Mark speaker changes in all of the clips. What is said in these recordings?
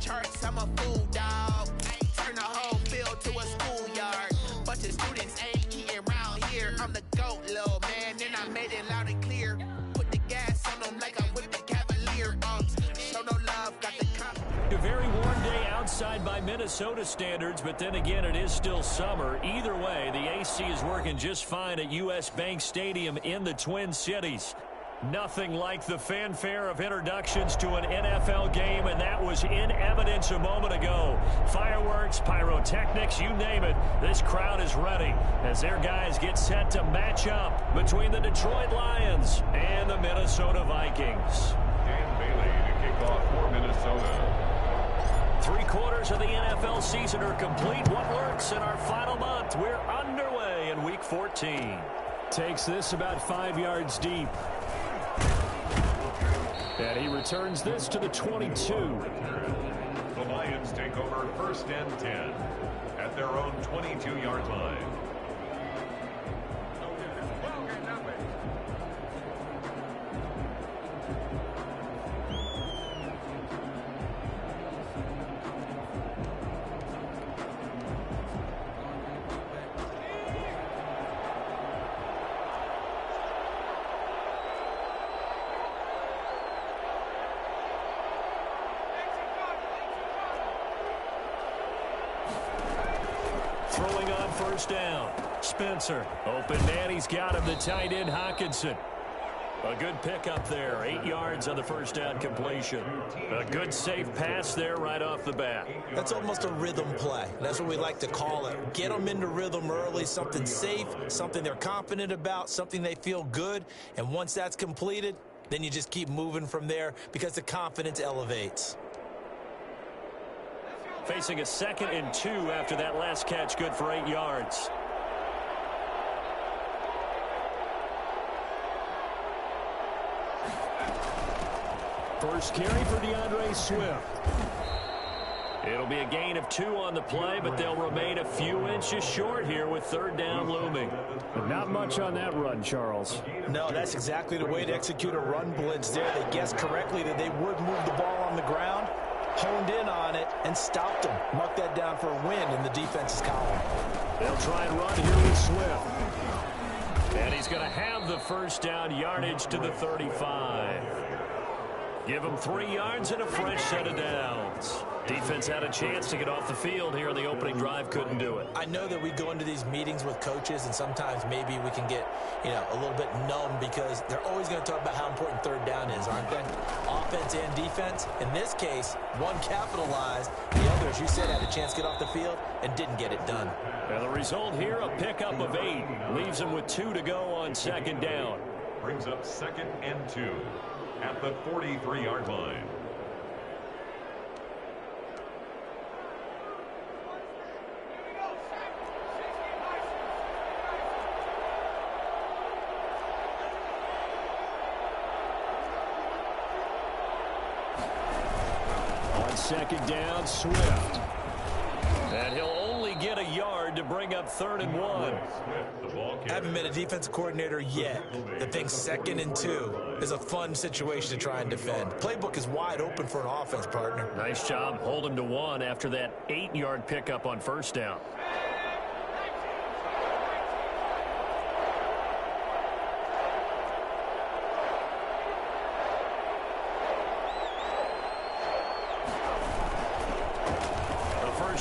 Speaker 1: charts, I'm a fool, dog. Turn the whole field to a schoolyard. Bunch of students ain't eating round here. I'm the GOAT, little man, and I made it loud and clear. Put the gas on them like I'm with the Cavalier. Show no love, got the cop.
Speaker 2: A very warm day outside by Minnesota standards, but then again, it is still summer. Either way, the AC is working just fine at U.S. Bank Stadium in the Twin Cities. Nothing like the fanfare of introductions to an NFL game, and that was in evidence a moment ago. Fireworks, pyrotechnics, you name it. This crowd is ready as their guys get set to match up between the Detroit Lions and the Minnesota Vikings.
Speaker 3: Dan Bailey to kick off for Minnesota.
Speaker 2: 3/4 of the NFL season are complete. What lurks in our final month? We're underway in Week 14. Takes this about 5 yards deep. And he returns this to the 22.
Speaker 3: The Lions take over 1st and 10 at their own 22-yard line.
Speaker 2: Throwing on 1st down. Spencer. Open man. He's got him. The tight end, Hockenson. A good pickup there. 8 yards on the 1st down completion. A good safe pass there right off the bat.
Speaker 4: That's almost a rhythm play. That's what we like to call it. Get them into rhythm early, something safe, something they're confident about, something they feel good. And once that's completed, then you just keep moving from there because the confidence elevates.
Speaker 2: Facing a 2nd and 2 after that last catch, good for 8 yards. First carry for DeAndre Swift. It'll be a gain of 2 on the play, but they'll remain a few inches short here with 3rd down looming.
Speaker 5: Not much on that run, Charles.
Speaker 4: No, that's exactly the way to execute a run blitz there. They guessed correctly that they would move the ball on the ground, honed in on it, and stopped them. Mark that down for a win in the defense's column.
Speaker 2: They'll try and run here with Swift. And he's going to have the 1st down, yardage to the 35. Give him 3 yards and a fresh set of downs. Defense had a chance to get off the field here in the opening drive, couldn't do it.
Speaker 4: I know that we go into these meetings with coaches, and sometimes maybe we can get, a little bit numb because they're always going to talk about how important 3rd down is, aren't they? Offense and defense. In this case, one capitalized. The other, as you said, had a chance to get off the field and didn't get it done.
Speaker 2: And the result here, a pickup of 8. Leaves them with 2 to go on 2nd down.
Speaker 3: Brings up 2nd and 2 at the 43-yard line.
Speaker 2: On 2nd down, Swift. And he'll only get a yard to bring up 3rd and 1.
Speaker 4: Haven't been a defensive coordinator yet that thinks 2nd and 2 is a fun situation to try and defend. Playbook is wide open for an offense, partner.
Speaker 2: Nice job holding to 1 after that 8-yard pickup on 1st down.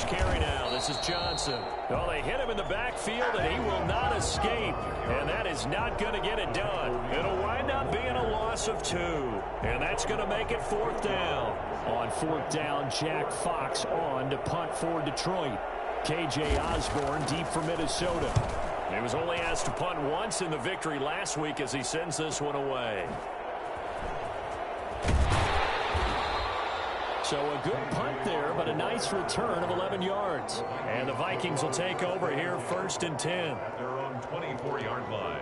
Speaker 2: Carry now. This is Johnson. Well, they hit him in the backfield, and he will not escape. And that is not going to get it done. It'll wind up being a loss of 2. And that's going to make it 4th down.
Speaker 5: On 4th down, Jack Fox on to punt for Detroit. K.J. Osborne deep for Minnesota.
Speaker 2: He was only asked to punt once in the victory last week as he sends this one away. So a good punt there, but a nice return of 11 yards. And the Vikings will take over here 1st and 10.
Speaker 3: At their own 24-yard line.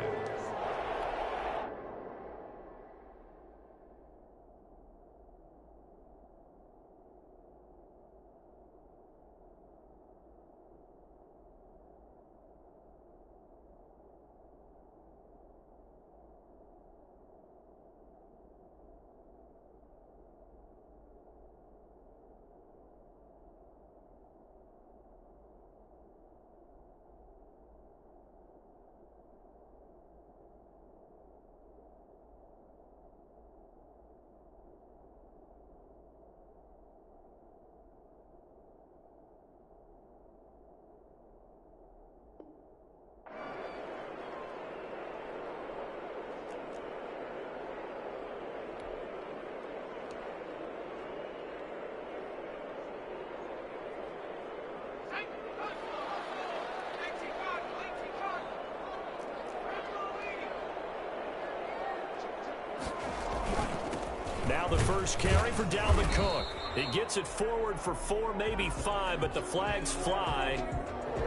Speaker 2: the first carry for Dalvin Cook. He gets it forward for 4, maybe 5, but the flags fly.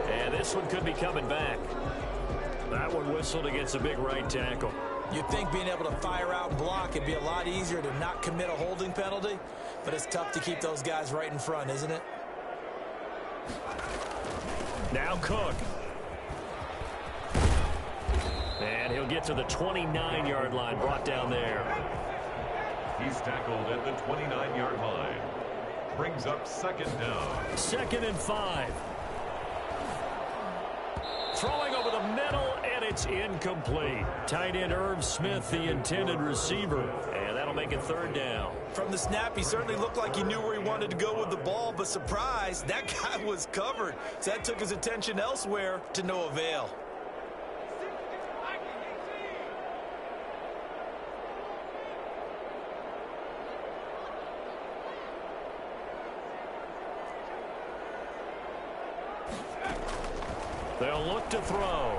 Speaker 2: And this one could be coming back. That one whistled against a big right tackle.
Speaker 4: You'd think being able to fire out and block would be a lot easier to not commit a holding penalty, but it's tough to keep those guys right in front, isn't it?
Speaker 2: Now Cook. And he'll get to the 29-yard line, brought down there.
Speaker 3: He's tackled at the 29-yard line. Brings up second down.
Speaker 2: 2nd and 5. Throwing over the middle, and it's incomplete. Tight end Irv Smith, the intended receiver. And that'll make it 3rd down.
Speaker 4: From the snap, he certainly looked like he knew where he wanted to go with the ball, but surprise, that guy was covered. So that took his attention elsewhere to no avail.
Speaker 2: They'll look to throw.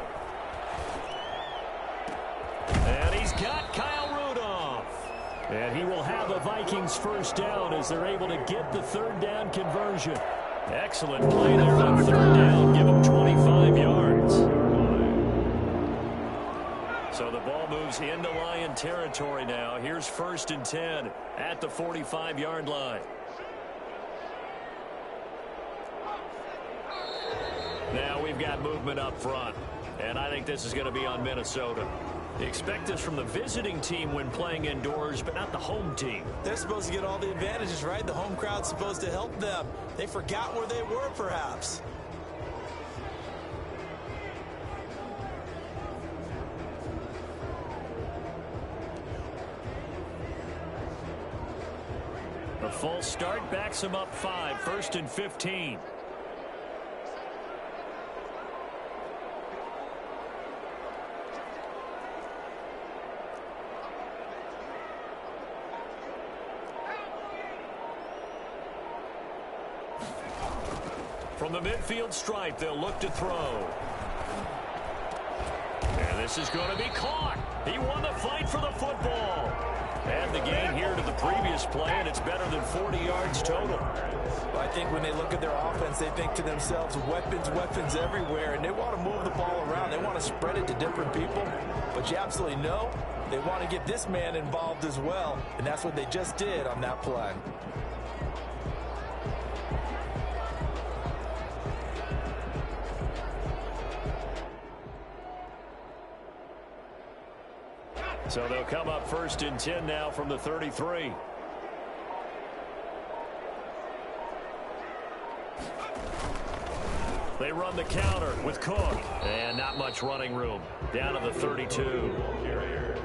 Speaker 2: And he's got Kyle Rudolph. And he will have the Vikings first down as they're able to get the 3rd down conversion. Excellent play there on 3rd down. Give him 25 yards. So the ball moves into Lion territory now. Here's 1st and 10 at the 45-yard line. Now we've got movement up front, and I think this is going to be on Minnesota. Expect this from the visiting team when playing indoors, but not the home team.
Speaker 4: They're supposed to get all the advantages, right? The home crowd's supposed to help them. They forgot where they were, perhaps.
Speaker 2: A false start backs him up 5, 1st and 15. From the midfield stripe, they'll look to throw. And this is going to be caught. He won the fight for the football. And the gain here to the previous play, and it's better than 40 yards total.
Speaker 4: Well, I think when they look at their offense, they think to themselves, weapons, weapons everywhere, and they want to move the ball around. They want to spread it to different people. But you absolutely know they want to get this man involved as well, and that's what they just did on that play.
Speaker 2: So they'll come up 1st and 10 now from the 33. They run the counter with Cook. And not much running room. Down to the 32.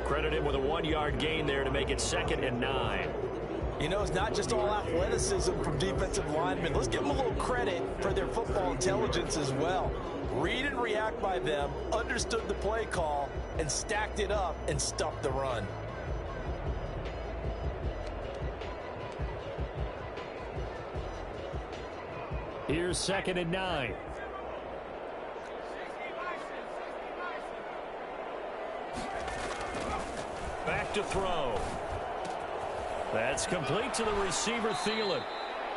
Speaker 2: Credit him with a 1-yard gain there to make it 2nd and 9.
Speaker 4: You know, it's not just all athleticism from defensive linemen. Let's give them a little credit for their football intelligence as well. Read and react by them, understood the play call, and stacked it up and stuffed the run.
Speaker 2: Here's 2nd and 9. Back to throw. That's complete to the receiver, Thielen.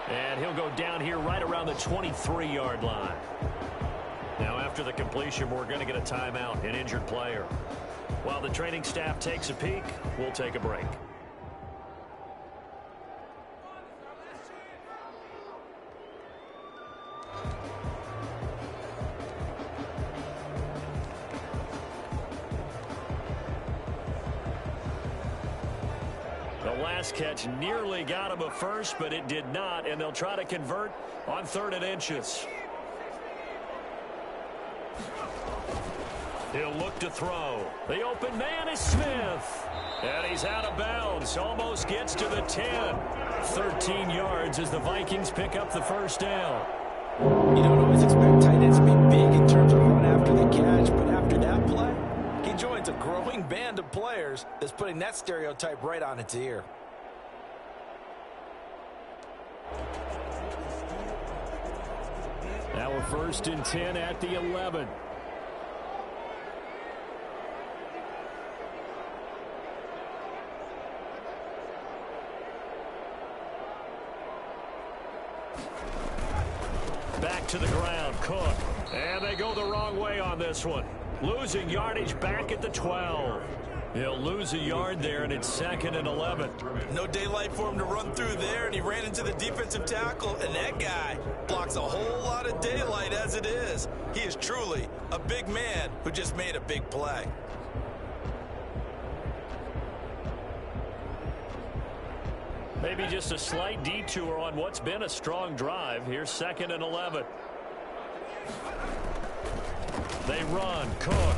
Speaker 2: And he'll go down here right around the 23-yard line. Now, after the completion, we're going to get a timeout, an injured player. While the training staff takes a peek, we'll take a break. The last catch nearly got him a first, but it did not, and they'll try to convert on 3rd and inches. He'll look to throw. The open man is Smith. And he's out of bounds. Almost gets to the 10. 13 yards as the Vikings pick up the first down.
Speaker 4: You don't always expect tight ends to be big in terms of run after the catch, but after that play, he joins a growing band of players that's putting that stereotype right on its ear.
Speaker 2: Now we're 1st and 10 at the 11. Back to the ground, Cook. And they go the wrong way on this one. Losing yardage back at the 12. He'll lose a yard there, and it's 2nd and 11.
Speaker 4: No daylight for him to run through there, and he ran into the defensive tackle, and that guy blocks a whole lot of daylight as it is. He is truly a big man who just made a big play.
Speaker 2: Maybe just a slight detour on what's been a strong drive. Here's 2nd and 11. They run, Cook.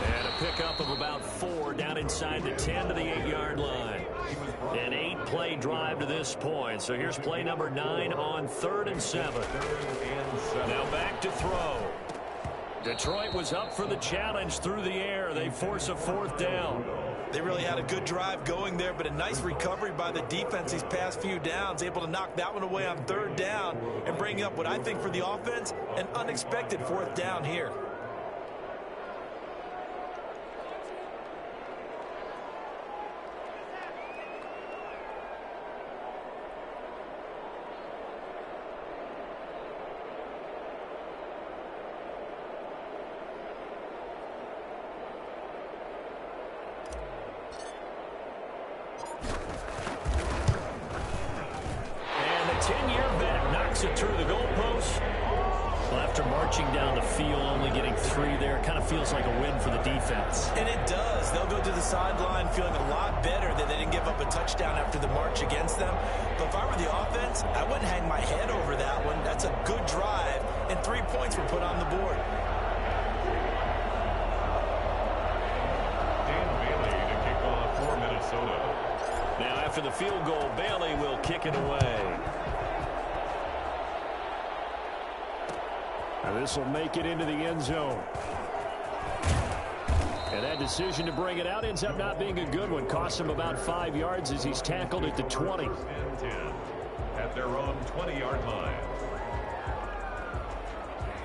Speaker 2: And a pickup of about 4 down inside the 10 to the 8-yard line. An 8-play drive to this point. So here's play number 9 on 3rd and 7. Now back to throw. Detroit was up for the challenge through the air. They force a 4th down.
Speaker 4: They really had a good drive going there, but a nice recovery by the defense these past few downs, able to knock that one away on 3rd down and bring up what I think for the offense, an unexpected 4th down here.
Speaker 2: It through the goalpost. Well, after marching down the field, only getting 3 there, it kind of feels like a win for the defense.
Speaker 4: And it does. They'll go to the sideline feeling a lot better that they didn't give up a touchdown after the march against them. But if I were the offense, I wouldn't hang my head over that one. That's a good drive, and 3 points were put on the board.
Speaker 3: Dan Bailey to kick off for Minnesota.
Speaker 2: Now after the field goal, Bailey will kick it away.
Speaker 5: Now this will make it into the end zone. And that decision to bring it out ends up not being a good one. Costs him about 5 yards as he's tackled at the 20.
Speaker 3: And 10 at their own 20-yard line.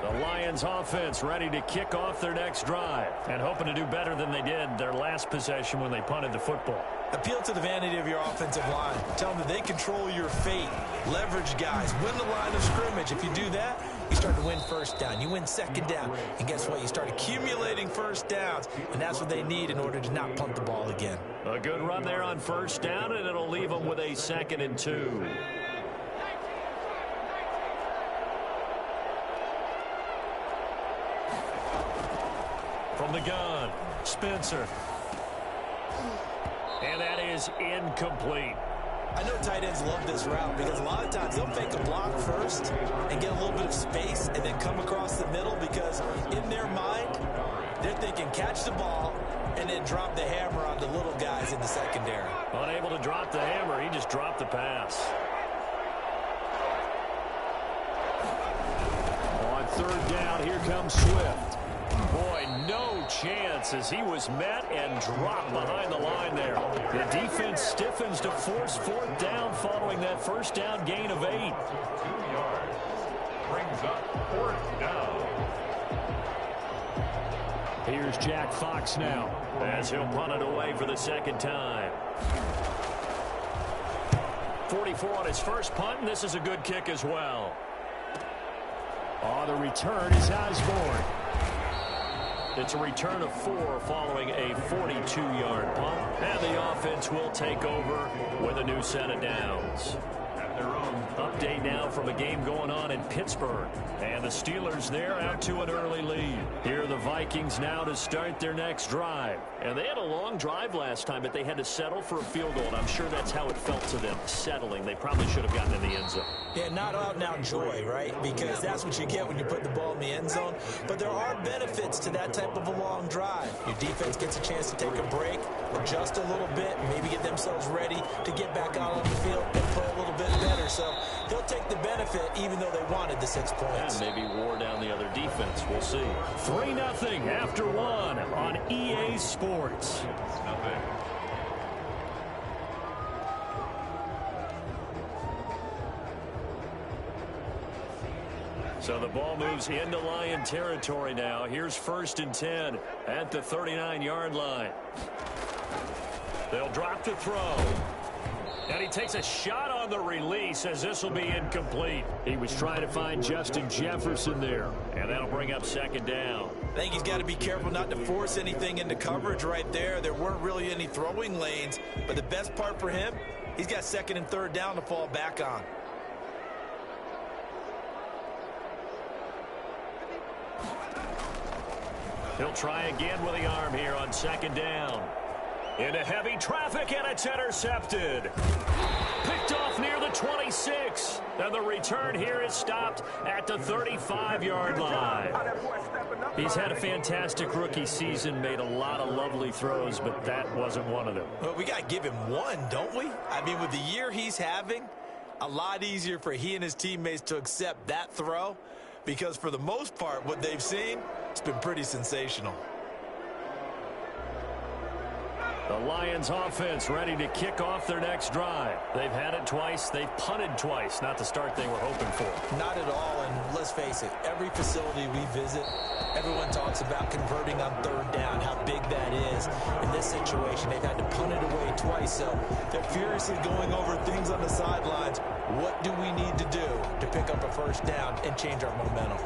Speaker 2: The Lions offense ready to kick off their next drive and hoping to do better than they did their last possession when they punted the football.
Speaker 4: Appeal to the vanity of your offensive line. Tell them that they control your fate. Leverage guys. Win the line of scrimmage. If you do that, you start to win 1st down. You win 2nd down. And guess what? You start accumulating 1st downs. And that's what they need in order to not punt the ball again.
Speaker 2: A good run there on 1st down, and it'll leave them with a 2nd and 2. From the gun, Spencer. And that is incomplete.
Speaker 4: I know tight ends love this route because a lot of times they'll fake a block first and get a little bit of space and then come across the middle because in their mind, they're thinking catch the ball and then drop the hammer on the little guys in the secondary.
Speaker 2: Unable to drop the hammer, he just dropped the pass.
Speaker 5: On 3rd down, here comes Swift.
Speaker 2: Boy, no chance as he was met and dropped behind the line there. The defense stiffens to force 4th down following that 1st down gain of 8.
Speaker 3: 2 yards. Brings up 4th down.
Speaker 5: Here's Jack Fox now,
Speaker 2: as he'll punt it away for the 2nd time. 44 on his first punt, and this is a good kick as well.
Speaker 5: On the return is Osborne.
Speaker 2: It's a return of 4 following a 42-yard punt. And the offense will take over with a new set of downs.
Speaker 3: At their own
Speaker 2: Update now from a game going on in Pittsburgh. And the Steelers there out to an early lead. Here are the Vikings now to start their next drive. And they had a long drive last time, but they had to settle for a field goal. And I'm sure that's how it felt to them, settling. They probably should have gotten in the end zone.
Speaker 4: Yeah, not out now joy, right? Because that's what you get when you put the ball in the end zone. But there are benefits to that type of a long drive. Your defense gets a chance to take a break, adjust a little bit, maybe get themselves ready to get back out on the field and play a little bit better. So they'll take the benefit even though they wanted the 6 points.
Speaker 2: And maybe wore down the other defense. We'll see. 3-0 after 1 on EA Sports.
Speaker 3: nothing.
Speaker 2: So the ball moves into Lion territory now. Here's 1st and 10 at the 39-yard line. They'll drop to throw. And he takes a shot on on the release as this will be incomplete.
Speaker 5: He was trying to find Justin Jefferson there.
Speaker 2: And that'll bring up second down.
Speaker 4: I think he's got to be careful not to force anything into coverage right there. There weren't really any throwing lanes, but the best part for him, he's got second and third down to fall back on.
Speaker 2: He'll try again with the arm here on second down. Into heavy traffic, and it's intercepted. Picked off near the 26. And the return here is stopped at the 35-yard line. He's had a fantastic rookie season, made a lot of lovely throws, but that wasn't one of them.
Speaker 4: Well, we got to give him one, don't we? I mean, with the year he's having, a lot easier for he and his teammates to accept that throw, because for the most part, what they've seen, it's been pretty sensational.
Speaker 2: The Lions offense ready to kick off their next drive. They've had it twice. They've punted twice. Not the start they were hoping for.
Speaker 4: Not at all, and let's face it, every facility we visit, everyone talks about converting on third down, how big that is. In this situation, they've had to punt it away twice, so they're furiously going over things on the sidelines. What do we need to do to pick up a first down and change our momentum?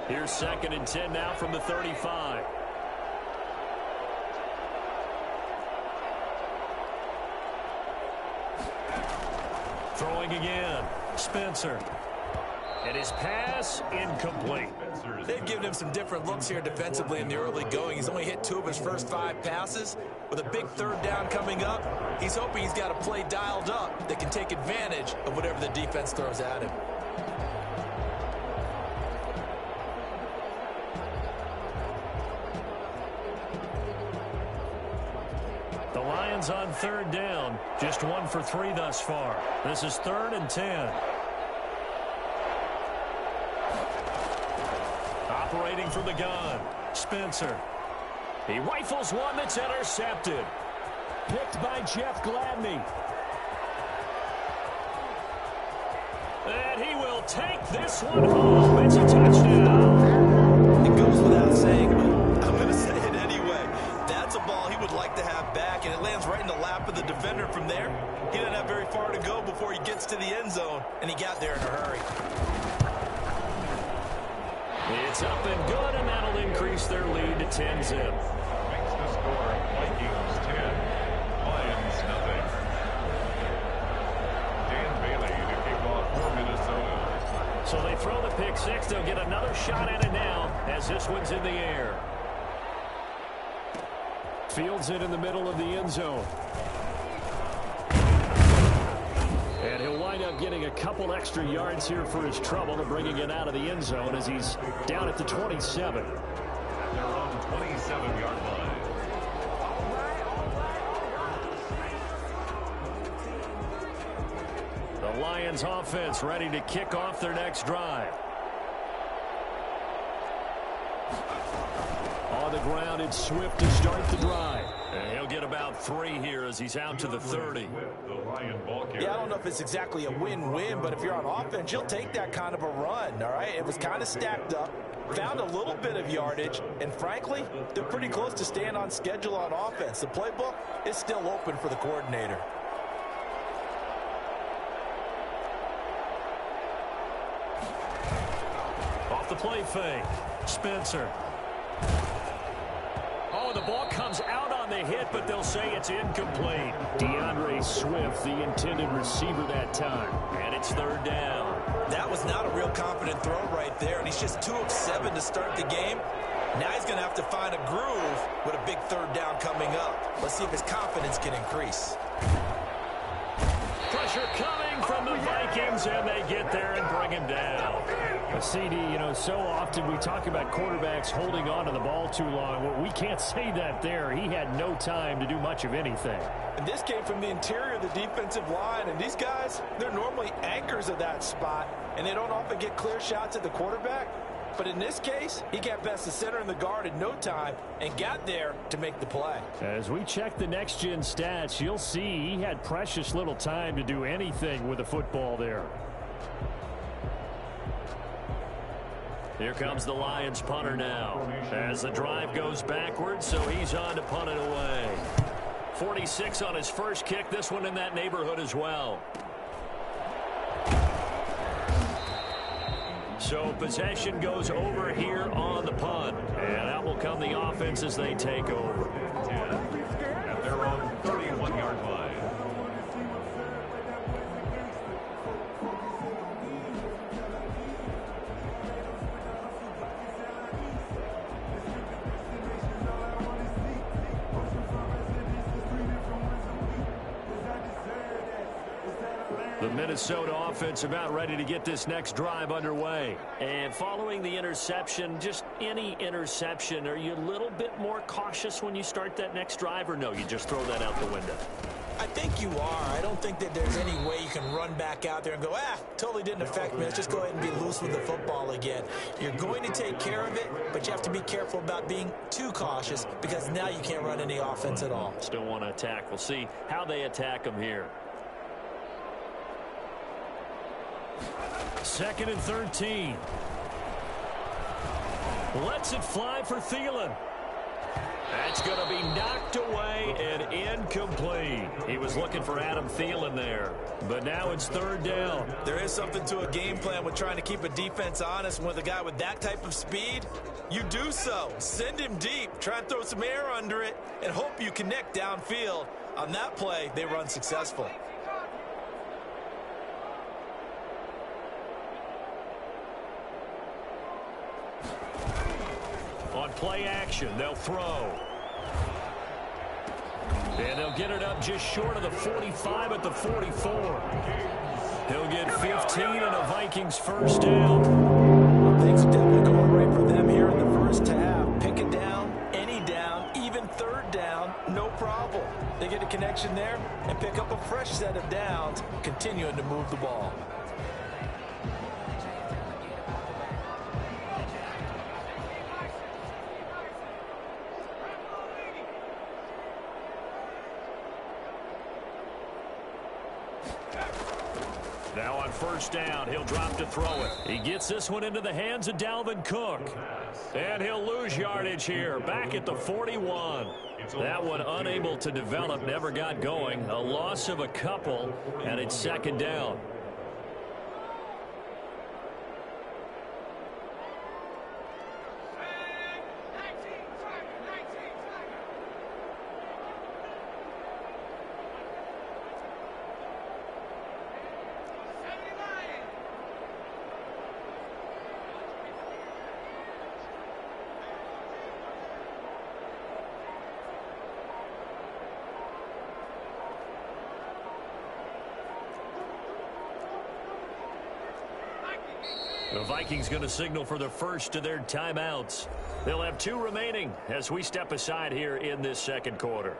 Speaker 2: Here's second and 10 now from the 35. Throwing again. Spencer. And his pass incomplete.
Speaker 4: They've given him some different looks here defensively in the early going. He's only hit 2 of his first 5 passes. With a big third down coming up, he's hoping he's got a play dialed up that can take advantage of whatever the defense throws at him.
Speaker 2: The Lions on third down. Just 1 for 3 thus far. This is 3rd and 10. Operating from the gun. Spencer. He rifles one that's intercepted.
Speaker 5: Picked by Jeff Gladney.
Speaker 2: And he will take this one home. It's a touchdown.
Speaker 4: It goes without saying, but I'm going to say it anyway. That's a ball he would like to have back, and it lands right in the lap of the defender from there. He doesn't have very far to go before he gets to the end zone, and he got there in a hurry.
Speaker 2: It's up and good, and that'll increase their lead to 10-zip.
Speaker 3: Makes the score Vikings 10, Lions nothing. Dan Bailey to kick off for Minnesota.
Speaker 2: So they throw the pick six. They'll get another shot at it now as this one's in the air.
Speaker 5: Fields it in the middle of the end zone. And he'll wind up getting a couple extra yards here for his trouble and bringing it out of the end zone as he's down at the 27.
Speaker 3: At their own 27-yard line.
Speaker 2: The Lions offense ready to kick off their next drive.
Speaker 5: On the ground, it's Swift to start the drive.
Speaker 2: And he'll get about 3 here as he's out to the 30.
Speaker 4: Yeah, I don't know if it's exactly a win-win, but if you're on offense, you'll take that kind of a run, all right? It was kind of stacked up, found a little bit of yardage, and frankly, they're pretty close to staying on schedule on offense. The playbook is still open for the coordinator.
Speaker 2: Off the play fake. Spencer. Oh, the ball comes out on the hit, but they'll say it's incomplete.
Speaker 5: DeAndre Swift, the intended receiver that time.
Speaker 2: And it's 3rd down.
Speaker 4: That was not a real confident throw right there, and he's just 2 of 7 to start the game. Now he's going to have to find a groove with a big 3rd down coming up. Let's see if his confidence can increase.
Speaker 2: Pressure coming from the Vikings, and they get there and bring him down.
Speaker 5: CD, you know, so often we talk about quarterbacks holding on to the ball too long. Well, we can't say that there. He had no time to do much of anything.
Speaker 4: And this came from the interior of the defensive line, and these guys, they're normally anchors of that spot, and they don't often get clear shots at the quarterback. But in this case, he got past the center and the guard in no time and got there to make the play.
Speaker 5: As we check the next-gen stats, you'll see he had precious little time to do anything with the football there. Here comes the Lions punter now as the drive goes backwards, so he's on to punt it away. 46 on his first kick, this one in that neighborhood as well. So possession goes over here on the punt, and out will come the offense as they take over.
Speaker 3: At their own 31-yard line.
Speaker 5: The Minnesota offense about ready to get this next drive underway. And following the interception, just any interception, are you a little bit more cautious when you start that next drive, or no, you just throw that out the window?
Speaker 4: I think you are. I don't think that there's any way you can run back out there and go, totally didn't affect me. Let's just go ahead and be loose with the football again. You're going to take care of it, but you have to be careful about being too cautious because now you can't run any offense at all.
Speaker 5: Still want to attack. We'll see how they attack them here. 2nd and 13. Lets it fly for Thielen. That's going to be knocked away and incomplete. He was looking for Adam Thielen there, but now it's 3rd down.
Speaker 4: There is something to a game plan with trying to keep a defense honest. With a guy with that type of speed, you do so. Send him deep. Try and throw some air under it and hope you connect downfield. On that play, they run successful.
Speaker 5: On play action, they'll throw. And they'll get it up just short of the 45 at the 44. He'll get 15 and a Vikings first down.
Speaker 4: Well, things are definitely going right for them here in the first half. Pick it down, any down, even 3rd down, no problem. They get a connection there and pick up a fresh set of downs, continuing to move the ball.
Speaker 5: Now on first down, he'll drop to throw it. He gets this one into the hands of Dalvin Cook. And he'll lose yardage here, back at the 41. That one unable to develop, never got going. A loss of a couple, and it's 2nd down. The Vikings going to signal for the first of their timeouts. They'll have 2 remaining as we step aside here in this 2nd quarter.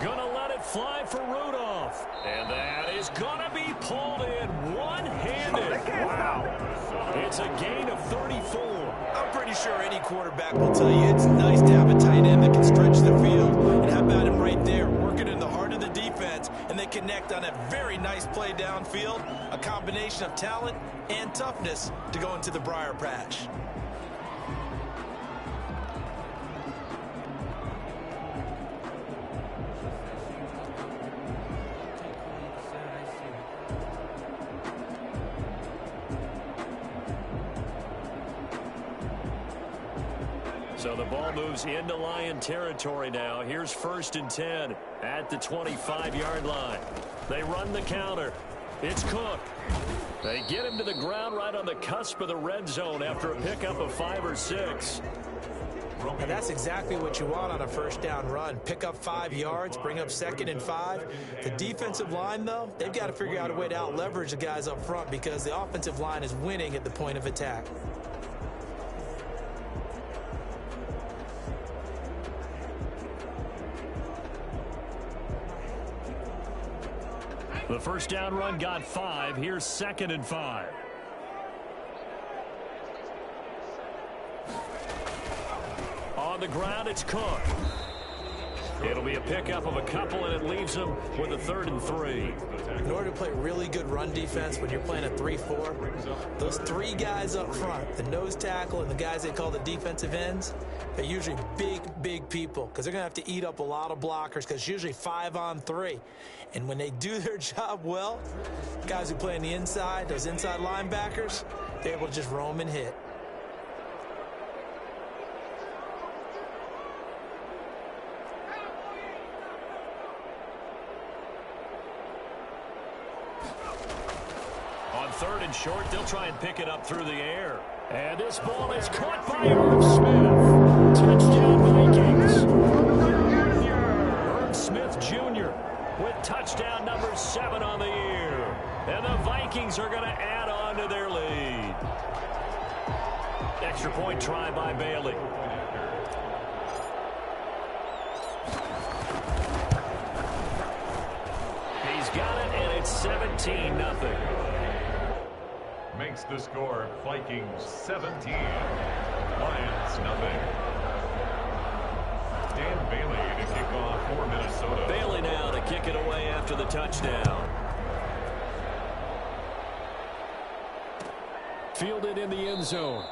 Speaker 5: Gonna let it fly for Rudolph. And that is gonna be pulled in one-handed. Wow. It's a gain of 34.
Speaker 4: I'm pretty sure any quarterback will tell you it's nice to have a tight end that can stretch the field. And how about him right there, working in the heart of the defense, and they connect on a very nice play downfield. A combination of talent and toughness to go into the briar patch.
Speaker 2: So the ball moves into Lion territory now. Here's 1st and 10 at the 25-yard line. They run the counter. It's Cook. They get him to the ground right on the cusp of the red zone after a pickup of 5 or 6.
Speaker 4: And that's exactly what you want on a first down run. Pick up 5 yards, bring up 2nd and 5. The defensive line, though, they've got to figure out a way to out-leverage the guys up front because the offensive line is winning at the point of attack.
Speaker 2: The first down run got 5. Here's 2nd and 5. On the ground, it's Cook. It'll be a pickup of a couple, and it leaves them with a 3rd and 3.
Speaker 4: In order to play really good run defense when you're playing a 3-4, those 3 guys up front, the nose tackle and the guys they call the defensive ends, they're usually big people because they're going to have to eat up a lot of blockers because it's usually 5 on 3. And when they do their job well, guys who play on the inside, those inside linebackers, they're able to just roam and hit.
Speaker 2: On 3rd and short, they'll try and pick it up through the air. And this ball is caught by Irv Smith. Touchdown Vikings. Irv Smith Jr. with touchdown number 7 on the year. And the Vikings are going to add on to their lead. Extra point try by Bailey. He's got it, and it's 17-0.
Speaker 3: Makes the score Vikings 17, Lions nothing. Dan Bailey to kick off for Minnesota.
Speaker 2: Bailey now to kick it away after the touchdown. Fielded in the end zone.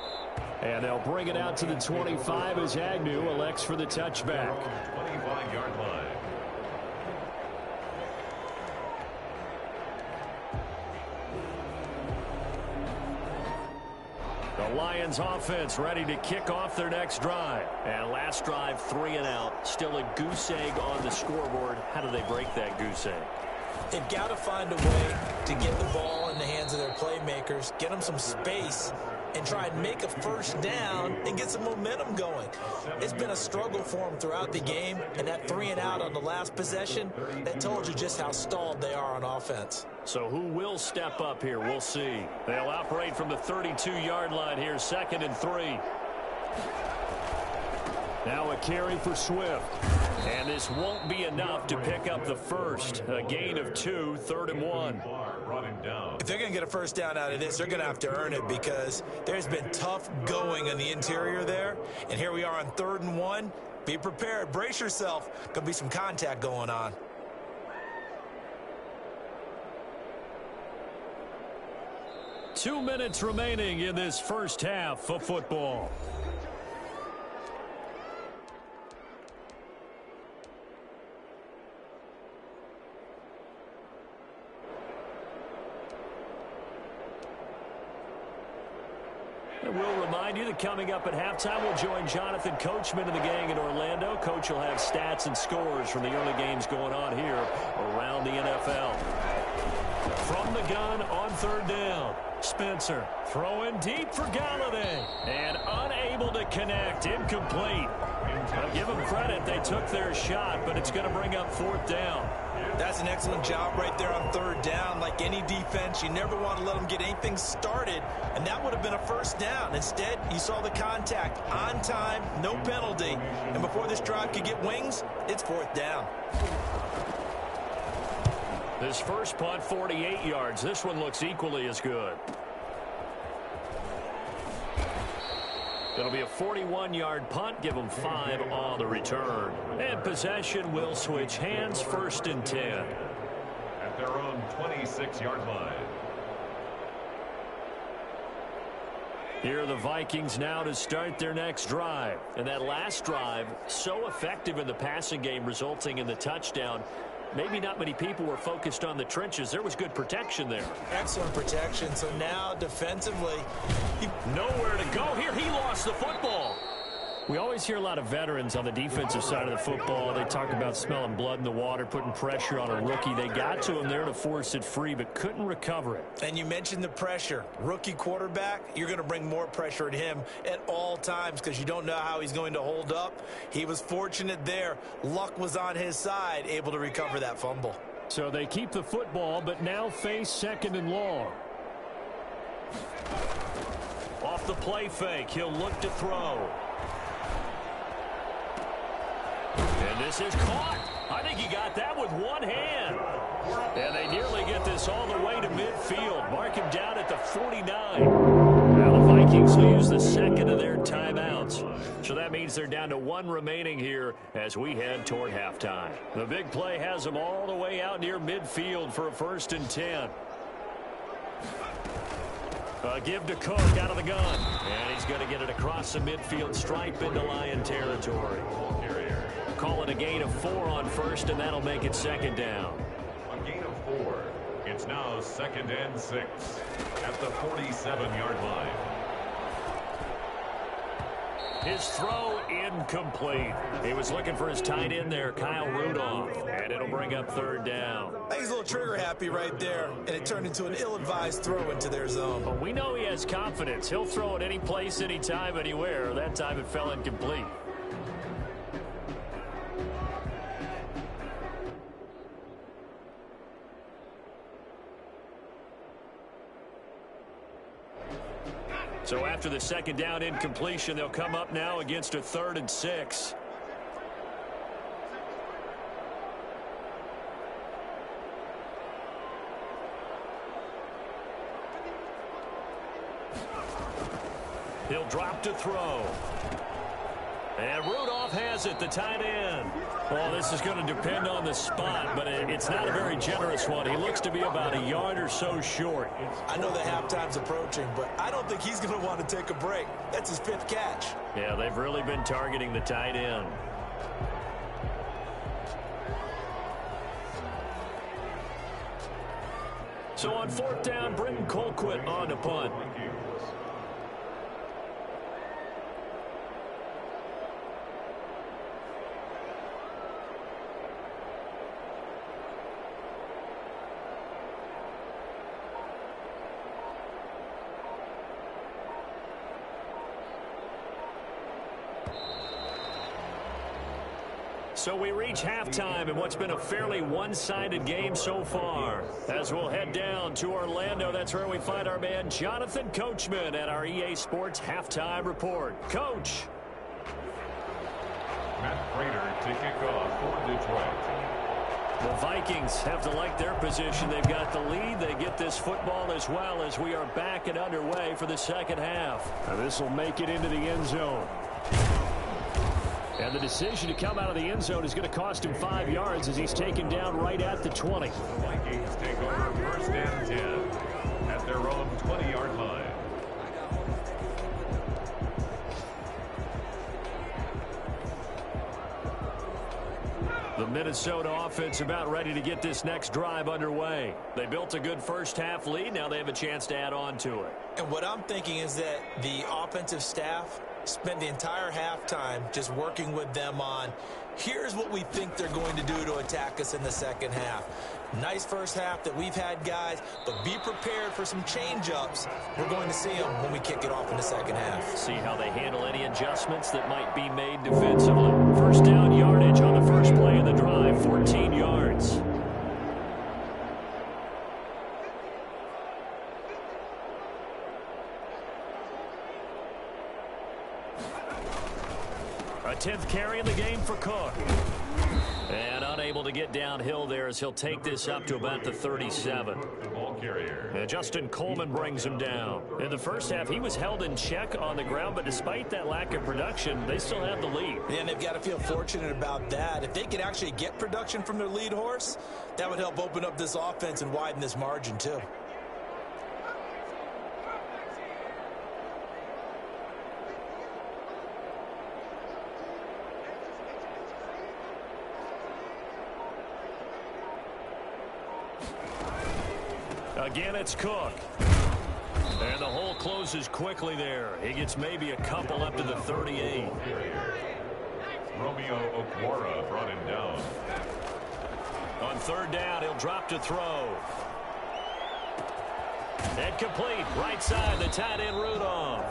Speaker 2: And they'll bring it out to the 25 as Agnew elects for the touchback.
Speaker 3: 25-yard line.
Speaker 2: The Lions offense ready to kick off their next drive. And last drive, 3 and out. Still a goose egg on the scoreboard. How do they break that goose egg?
Speaker 4: They've got to find a way to get the ball in the hands of their playmakers, get them some space, and try and make a first down and get some momentum going. It's been a struggle for them throughout the game, and that 3 and out on the last possession, that told you just how stalled they are on offense.
Speaker 2: So who will step up here? We'll see. They'll operate from the 32-yard line here, 2nd and 3. Now a carry for Swift. And this won't be enough to pick up the first. A gain of 2, 3rd and 1.
Speaker 4: If they're going to get a first down out of this, they're going to have to earn it because there's been tough going on the interior there. And here we are on 3rd and 1. Be prepared. Brace yourself. Going to be some contact going on.
Speaker 2: Two minutes remaining in this first half of football. And we'll remind you that coming up at halftime, we'll join Jonathan Coachman and the gang in Orlando. Coach will have stats and scores from the early games going on here around the NFL. From the gun on 3rd down. Spencer throwing deep for Galladay. And unable to connect. Incomplete. I'll give them credit. They took their shot, but it's going to bring up 4th down.
Speaker 4: That's an excellent job right there on 3rd down. Like any defense, you never want to let them get anything started, and that would have been a first down. Instead, you saw the contact on time, no penalty, and before this drive could get wings, it's 4th down.
Speaker 2: This first punt, 48 yards. This one looks equally as good. It'll be a 41-yard punt. Give them 5 on the return. And possession will switch hands, 1st and 10.
Speaker 3: At their own 26-yard line.
Speaker 2: Here are the Vikings now to start their next drive. And that last drive, so effective in the passing game, resulting in the touchdown. Maybe not many people were focused on the trenches. There was good protection there.
Speaker 4: Excellent protection. So now defensively,
Speaker 2: nowhere to go here. He lost the football. We always hear a lot of veterans on the defensive side of the football. They talk about smelling blood in the water, putting pressure on a rookie. They got to him there to force it free, but couldn't recover it.
Speaker 4: And you mentioned the pressure. Rookie quarterback, you're going to bring more pressure at him at all times because you don't know how he's going to hold up. He was fortunate there. Luck was on his side, able to recover that fumble.
Speaker 2: So they keep the football, but now face 2nd and long. Off the play fake, he'll look to throw. And this is caught. I think he got that with one hand. And they nearly get this all the way to midfield. Mark him down at the 49. Now the Vikings will use the second of their timeouts. So that means they're down to 1 remaining here as we head toward halftime. The big play has them all the way out near midfield for a 1st and 10. Give to Cook out of the gun. And he's going to get it across the midfield stripe into Lion territory. Call it a gain of 4 on 1st, and that'll make it 2nd down.
Speaker 3: A gain of 4. It's now 2nd and 6 at the 47-yard line.
Speaker 2: His throw incomplete. He was looking for his tight end there, Kyle Rudolph, and it'll bring up 3rd down.
Speaker 4: He's a little trigger happy right there, and it turned into an ill-advised throw into their zone.
Speaker 2: But we know he has confidence. He'll throw it any place, anytime, anywhere. That time it fell incomplete. So after the 2nd down incompletion, they'll come up now against a 3rd and 6. He'll drop to throw. And Rudolph has it, the tight end. Well, this is going to depend on the spot, but it's not a very generous one. He looks to be about a yard or so short.
Speaker 4: I know the halftime's approaching, but I don't think he's going to want to take a break. That's his 5th catch.
Speaker 2: Yeah, they've really been targeting the tight end. So on 4th down, Britton Colquitt on to punt. So we reach halftime in what's been a fairly one-sided game so far. As we'll head down to Orlando, that's where we find our man Jonathan Coachman at our EA Sports Halftime Report. Coach.
Speaker 3: Matt Prater to kick off for Detroit.
Speaker 2: The Vikings have to like their position. They've got the lead. They get this football as well as we are back and underway for the 2nd half. Now this will make it into the end zone. And the decision to come out of the end zone is going to cost him 5 yards as he's taken down right at the 20.
Speaker 3: The Vikings take over 1st and 10 at their own 20-yard line.
Speaker 2: The Minnesota offense about ready to get this next drive underway. They built a good 1st half lead. Now they have a chance to add on to it.
Speaker 4: And what I'm thinking is that the offensive staff spent the entire halftime just working with them on, here's what we think they're going to do to attack us in the 2nd half. Nice 1st half that we've had, guys, but be prepared for some change-ups. We're going to see them when we kick it off in the 2nd half.
Speaker 2: See how they handle any adjustments that might be made defensively. 1st down yardage on the first play of the drive, 14 yards. A 10th carry in the game for Cook. And unable to get downhill there as he'll take this up to about the 37.
Speaker 3: The ball carrier.
Speaker 2: And Justin Coleman brings him down. In the 1st half, he was held in check on the ground, but despite that lack of production, they still have the lead.
Speaker 4: And they've got to feel fortunate about that. If they could actually get production from their lead horse, that would help open up this offense and widen this margin too.
Speaker 2: Again, it's Cook. And the hole closes quickly there. He gets maybe a couple up to the 38.
Speaker 3: Romeo Okwara brought him down.
Speaker 2: On third down, he'll drop to throw. And complete. Right side, the tight end Rudolph.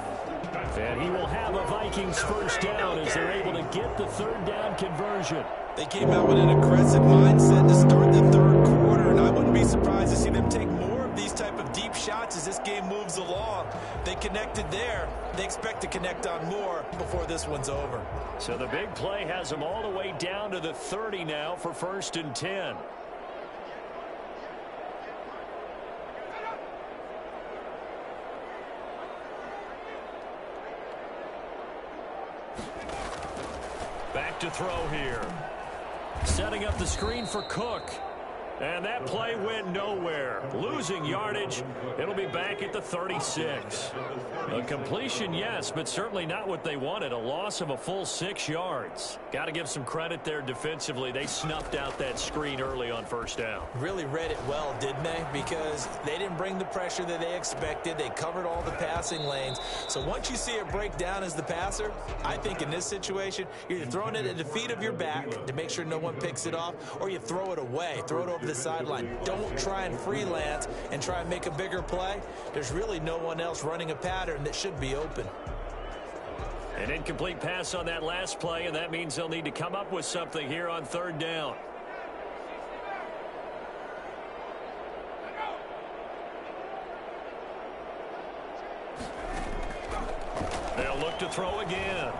Speaker 2: And he will have a Vikings first down as they're able to get the third down conversion.
Speaker 4: They came out with an aggressive mindset to start the third quarter, and I wouldn't be surprised to see them take more of these type of deep shots as this game moves along. They connected there. They expect to connect on more before this one's over.
Speaker 2: So the big play has them all the way down to the 30 now for 1st and 10. Back to throw here. Setting up the screen for Cook. And that play went nowhere. Losing yardage. It'll be back at the 36. A completion, yes, but certainly not what they wanted. A loss of a full 6 yards. Got to give some credit there defensively. They snuffed out that screen early on first down.
Speaker 4: Really read it well, didn't they? Because they didn't bring the pressure that they expected. They covered all the passing lanes. So once you see it break down as the passer, I think in this situation, you're either throwing it at the feet of your back to make sure no one picks it off, or you throw it away. Throw it over the sideline. Don't try and freelance and try and make a bigger play. There's really no one else running a pattern that should be open.
Speaker 2: An incomplete pass on that last play, and that means they'll need to come up with something here on third down. They'll look to throw again.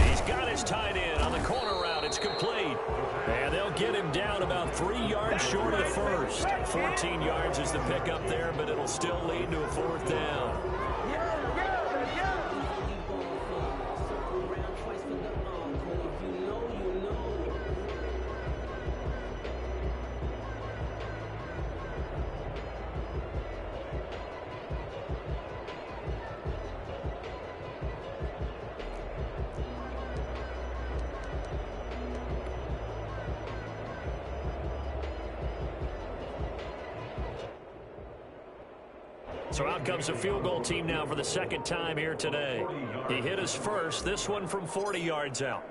Speaker 2: He's got his tight end on the corner route. It's complete. And they'll get him down about 3 yards short of the first. 14 yards is the pickup there, but it'll still lead to a 4th down. So out comes a field goal team now for the second time here today. He hit his first, this one from 40 yards out.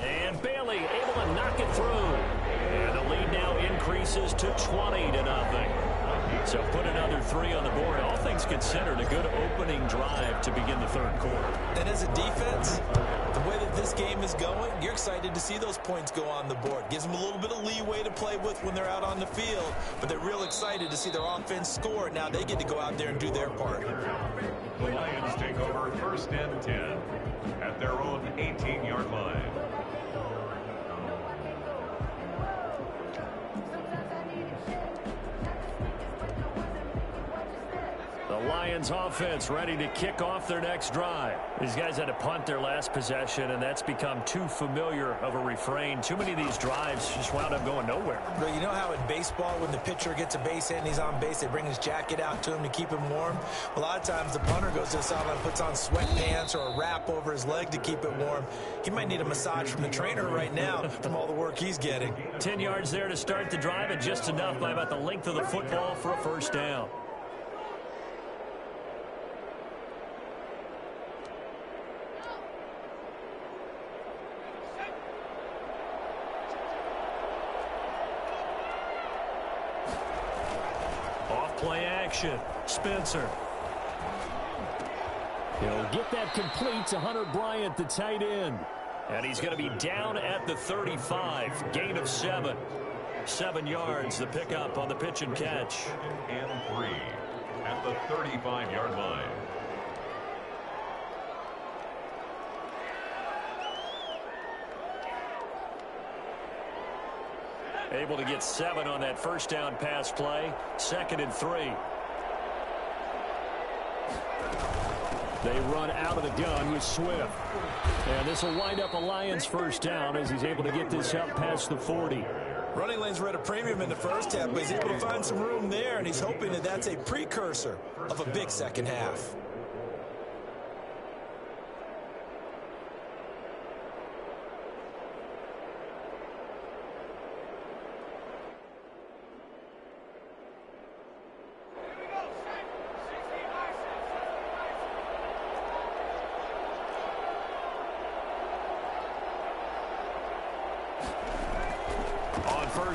Speaker 2: And Bailey able to knock it through. And the lead now increases to 20-0. So put another 3 on the board. All things considered, a good opening drive to begin the third quarter.
Speaker 4: And as a defense, the way that this game is going, you're excited to see those points go on the board. Gives them a little bit of leeway to play with when they're out on the field, but they're real excited to see their offense score. Now they get to go out there and do their part.
Speaker 3: The Lions take over 1st and 10 at their own 18-yard line.
Speaker 2: The Lions offense ready to kick off their next drive. These guys had to punt their last possession, and that's become too familiar of a refrain. Too many of these drives just wound up going nowhere.
Speaker 4: But you know how in baseball, when the pitcher gets a base hit and he's on base, they bring his jacket out to him to keep him warm? A lot of times the punter goes to the sideline, puts on sweatpants or a wrap over his leg to keep it warm. He might need a massage from the trainer right now from all the work he's getting.
Speaker 2: 10 yards there to start the drive, and just enough by about the length of the football for a first down. Play action. Spencer. He'll get that complete to Hunter Bryant, the tight end. And he's going to be down at the 35. Gain of 7. 7 yards, the pickup on the pitch and catch.
Speaker 3: And 3 at the 35-yard line.
Speaker 2: Able to get 7 on that first down pass play. 2nd and 3. They run out of the gun with Swift. And this will wind up a Lions first down as he's able to get this up past the 40.
Speaker 4: Running lanes were at a premium in the first half, but he's able to find some room there, and he's hoping that that's a precursor of a big second half.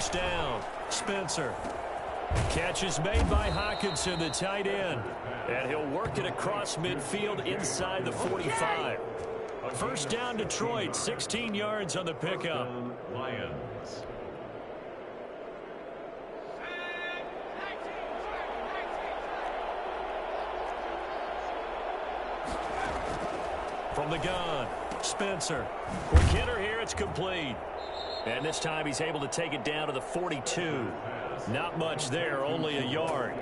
Speaker 2: first down. Spencer. Catch is made by Hockenson, the tight end. And he'll work it across midfield inside the 45. First down, Detroit, 16 yards on the pickup.
Speaker 3: Lions.
Speaker 2: From the gun, Spencer. Quick hitter here, it's complete. And this time he's able to take it down to the 42. Not much there, only a yard.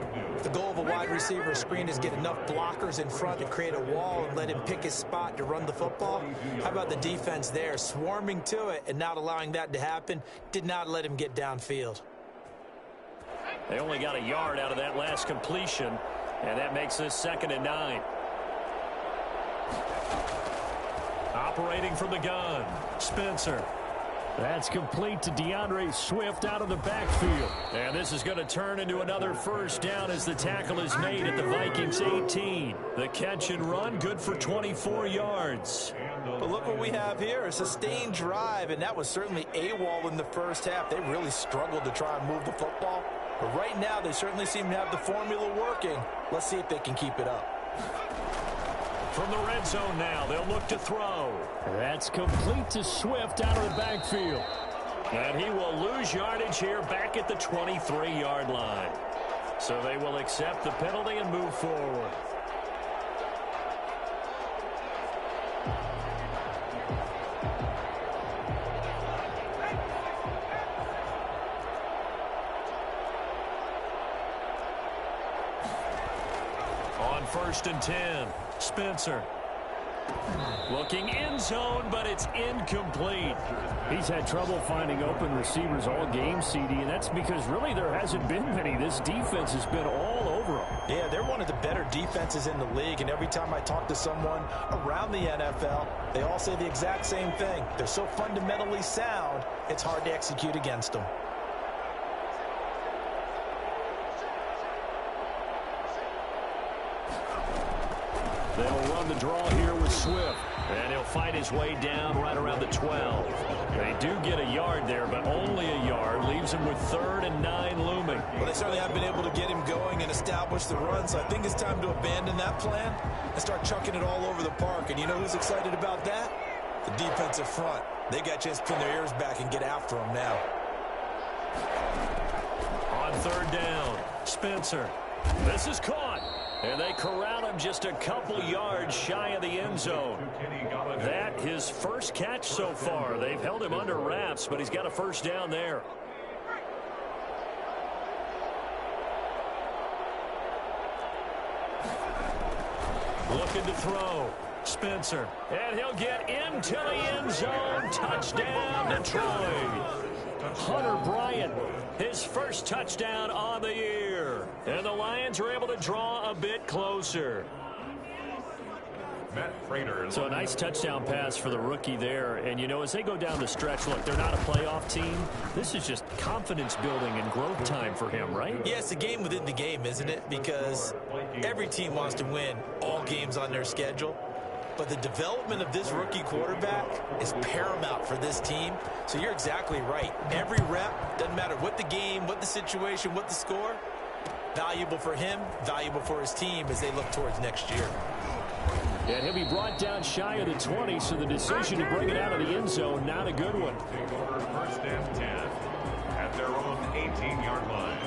Speaker 4: The goal of a wide receiver screen is get enough blockers in front to create a wall and let him pick his spot to run the football. How about the defense there, swarming to it and not allowing that to happen? Did not let him get downfield.
Speaker 2: They only got a yard out of that last completion, and that makes this 2nd and 9. Operating from the gun, Spencer. That's complete to DeAndre Swift out of the backfield. And this is going to turn into another first down as the tackle is made at the Vikings 18. The catch and run, good for 24 yards.
Speaker 4: But look what we have here, a sustained drive, and that was certainly AWOL in the first half. They really struggled to try and move the football. But right now, they certainly seem to have the formula working. Let's see if they can keep it up.
Speaker 2: From the red zone now, they'll look to throw. That's complete to Swift out of the backfield. And he will lose yardage here back at the 23-yard line. So they will accept the penalty and move forward. On 1st and 10. Spencer. Looking end zone, but it's incomplete.
Speaker 5: He's had trouble finding open receivers all game, CD, and that's because really there hasn't been many. This defense has been all over them.
Speaker 4: Yeah, they're one of the better defenses in the league, and every time I talk to someone around the NFL, they all say the exact same thing. They're so fundamentally sound, it's hard to execute against them.
Speaker 2: They'll run the draw here with Swift. And he'll fight his way down right around the 12. They do get a yard there, but only a yard. Leaves him with 3rd and 9 looming.
Speaker 4: Well, they certainly haven't been able to get him going and establish the run, so I think it's time to abandon that plan and start chucking it all over the park. And you know who's excited about that? The defensive front. They got a chance to pin their ears back and get after him now.
Speaker 2: On 3rd down, Spencer. This is caught. And they corral him just a couple yards shy of the end zone. That his first catch so far. They've held him under wraps, but he's got a first down there. Looking to throw. Spencer. And he'll get into the end zone. Touchdown, Detroit. Hunter Bryant, his first touchdown on the year. And the Lions are able to draw a bit closer. So a nice touchdown pass for the rookie there. And, you know, as they go down the stretch, look, they're not a playoff team. This is just confidence building and growth time for him, right?
Speaker 4: Yeah, it's a game within the game, isn't it? Because every team wants to win all games on their schedule. But the development of this rookie quarterback is paramount for this team. So you're exactly right. Every rep, doesn't matter what the game, what the situation, what the score, valuable for him, valuable for his team as they look towards next year.
Speaker 2: And he'll be brought down shy of the 20, so the decision to bring it out of the end zone, not a good one.
Speaker 3: Take over 1st and 10 at their own 18-yard line.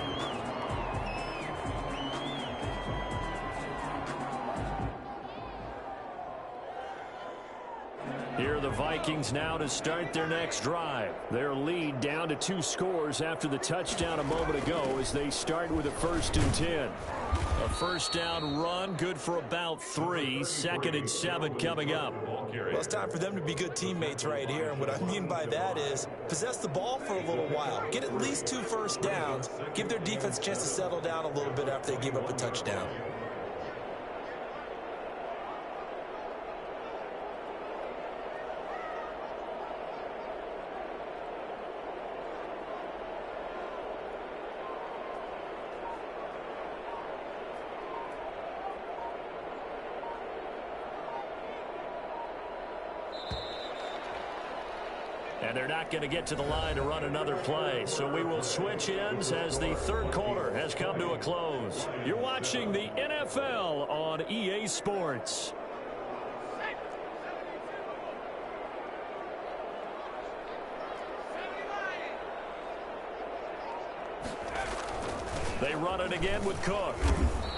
Speaker 2: Here are the Vikings now to start their next drive. Their lead down to 2 scores after the touchdown a moment ago as they start with a 1st and 10. A first down run, good for about 3. 2nd and 7 coming up.
Speaker 4: Well, it's time for them to be good teammates right here. And what I mean by that is possess the ball for a little while. Get at least 2 first downs. Give their defense a chance to settle down a little bit after they give up a touchdown.
Speaker 2: And they're not going to get to the line to run another play. So we will switch ends as the third quarter has come to a close. You're watching the NFL on EA Sports. They run it again with Cook.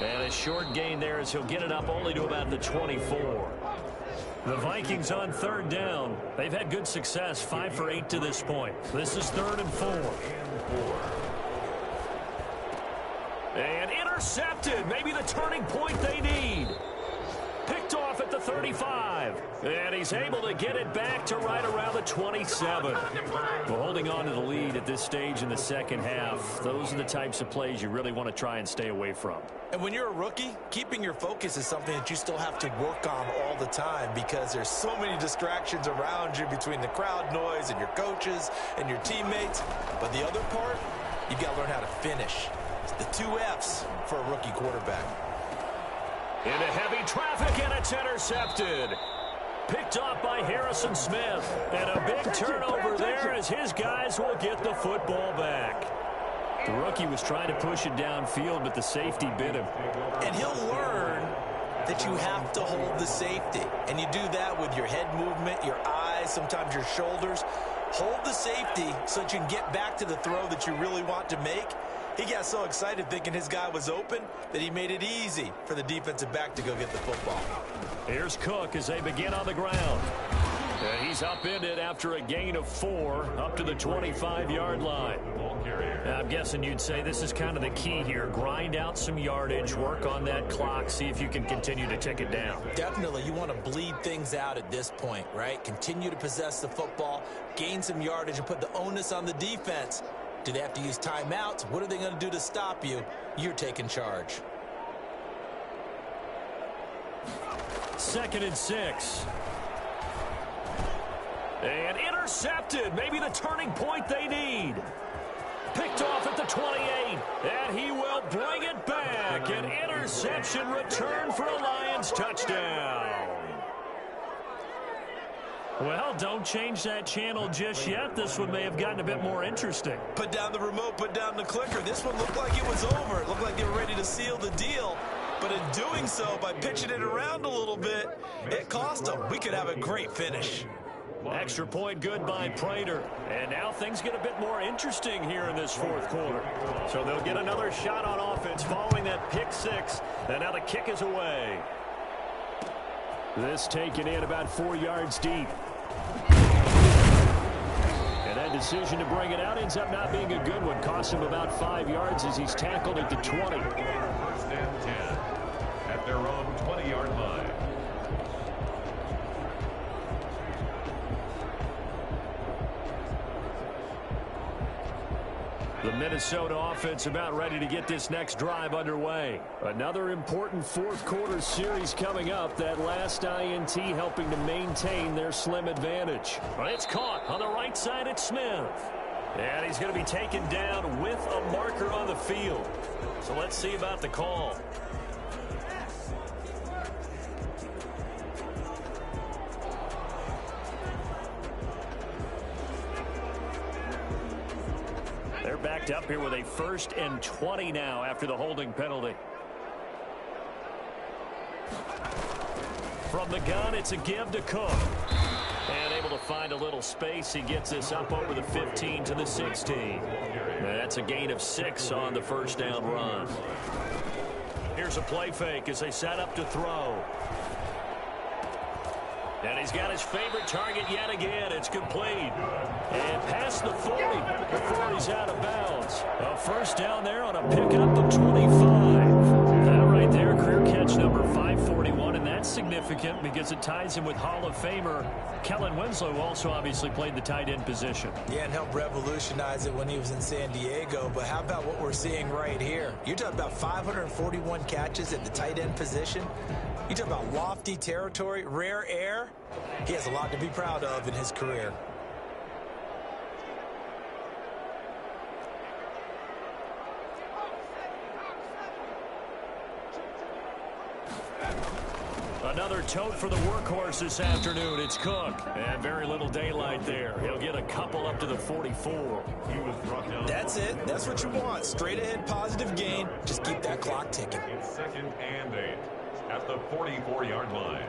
Speaker 2: And a short gain there as he'll get it up only to about the 24. The Vikings on third down. They've had good success, 5 for 8 to this point. This is 3rd and 4. And intercepted. Maybe the turning point they need. Picked off at the 35. And he's able to get it back to right around the 27. Well, holding on to the lead at this stage in the second half, those are the types of plays you really want to try and stay away from.
Speaker 4: And when you're a rookie, keeping your focus is something that you still have to work on all the time because there's so many distractions around you between the crowd noise and your coaches and your teammates. But the other part, you've got to learn how to finish. It's the 2 F's for a rookie quarterback.
Speaker 2: Into heavy traffic, and it's intercepted. Picked off by Harrison Smith. And a big turnover there as his guys will get the football back. The rookie was trying to push it downfield, but the safety bit him.
Speaker 4: And he'll learn that you have to hold the safety. And you do that with your head movement, your eyes, sometimes your shoulders. Hold the safety so that you can get back to the throw that you really want to make. He got so excited thinking his guy was open that he made it easy for the defensive back to go get the football.
Speaker 2: Here's Cook as they begin on the ground. And he's upended after a gain of 4 up to the 25-yard line. I'm guessing you'd say this is kind of the key here. Grind out some yardage, work on that clock, see if you can continue to tick it down.
Speaker 4: Definitely. You want to bleed things out at this point, right? Continue to possess the football, gain some yardage, and put the onus on the defense. Do they have to use timeouts? What are they going to do to stop you? You're taking charge.
Speaker 2: 2nd and 6. And intercepted. Maybe the turning point they need. Picked off at the 28. And he will bring it back. An interception return for a Lions touchdown. Well, don't change that channel just yet. This one may have gotten a bit more interesting.
Speaker 4: Put down the remote, put down the clicker. This one looked like it was over. It looked like they were ready to seal the deal. But in doing so, by pitching it around a little bit, it cost them. We could have a great finish.
Speaker 2: Extra point good by Prater. And now things get a bit more interesting here in this 4th quarter. So they'll get another shot on offense following that pick 6. And now the kick is away. This taken in about 4 yards deep. And that decision to bring it out ends up not being a good one. Costs him about 5 yards as he's tackled at the 20.
Speaker 3: 1st and 10 at their own 20-yard line.
Speaker 2: The Minnesota offense about ready to get this next drive underway. Another important 4th quarter series coming up. That last INT helping to maintain their slim advantage. But it's caught on the right side at Smith. And he's going to be taken down with a marker on the field. So let's see about the call. They're backed up here with a 1st and 20 now after the holding penalty. From the gun, it's a give to Cook. And able to find a little space. He gets this up over the 15 to the 16. And that's a gain of 6 on the 1st down run. Here's a play fake as they set up to throw. And he's got his favorite target yet again. It's complete. And past the 40 before he's out of bounds. A 1st down there on a pickup of 25. That right there, career catch number 541. And that's significant because it ties him with Hall of Famer Kellen Winslow, who also obviously played the tight end position.
Speaker 4: Yeah, and helped revolutionize it when he was in San Diego. But how about what we're seeing right here? You're talking about 541 catches at the tight end position. You talk about lofty territory, rare air. He has a lot to be proud of in his career.
Speaker 2: Another tote for the workhorse this afternoon. It's Cook. And very little daylight there. He'll get a couple up to the 44.
Speaker 4: That's it. That's what you want. Straight ahead positive gain. Just keep that clock ticking.
Speaker 3: It's 2nd and 8 at the 44-yard line.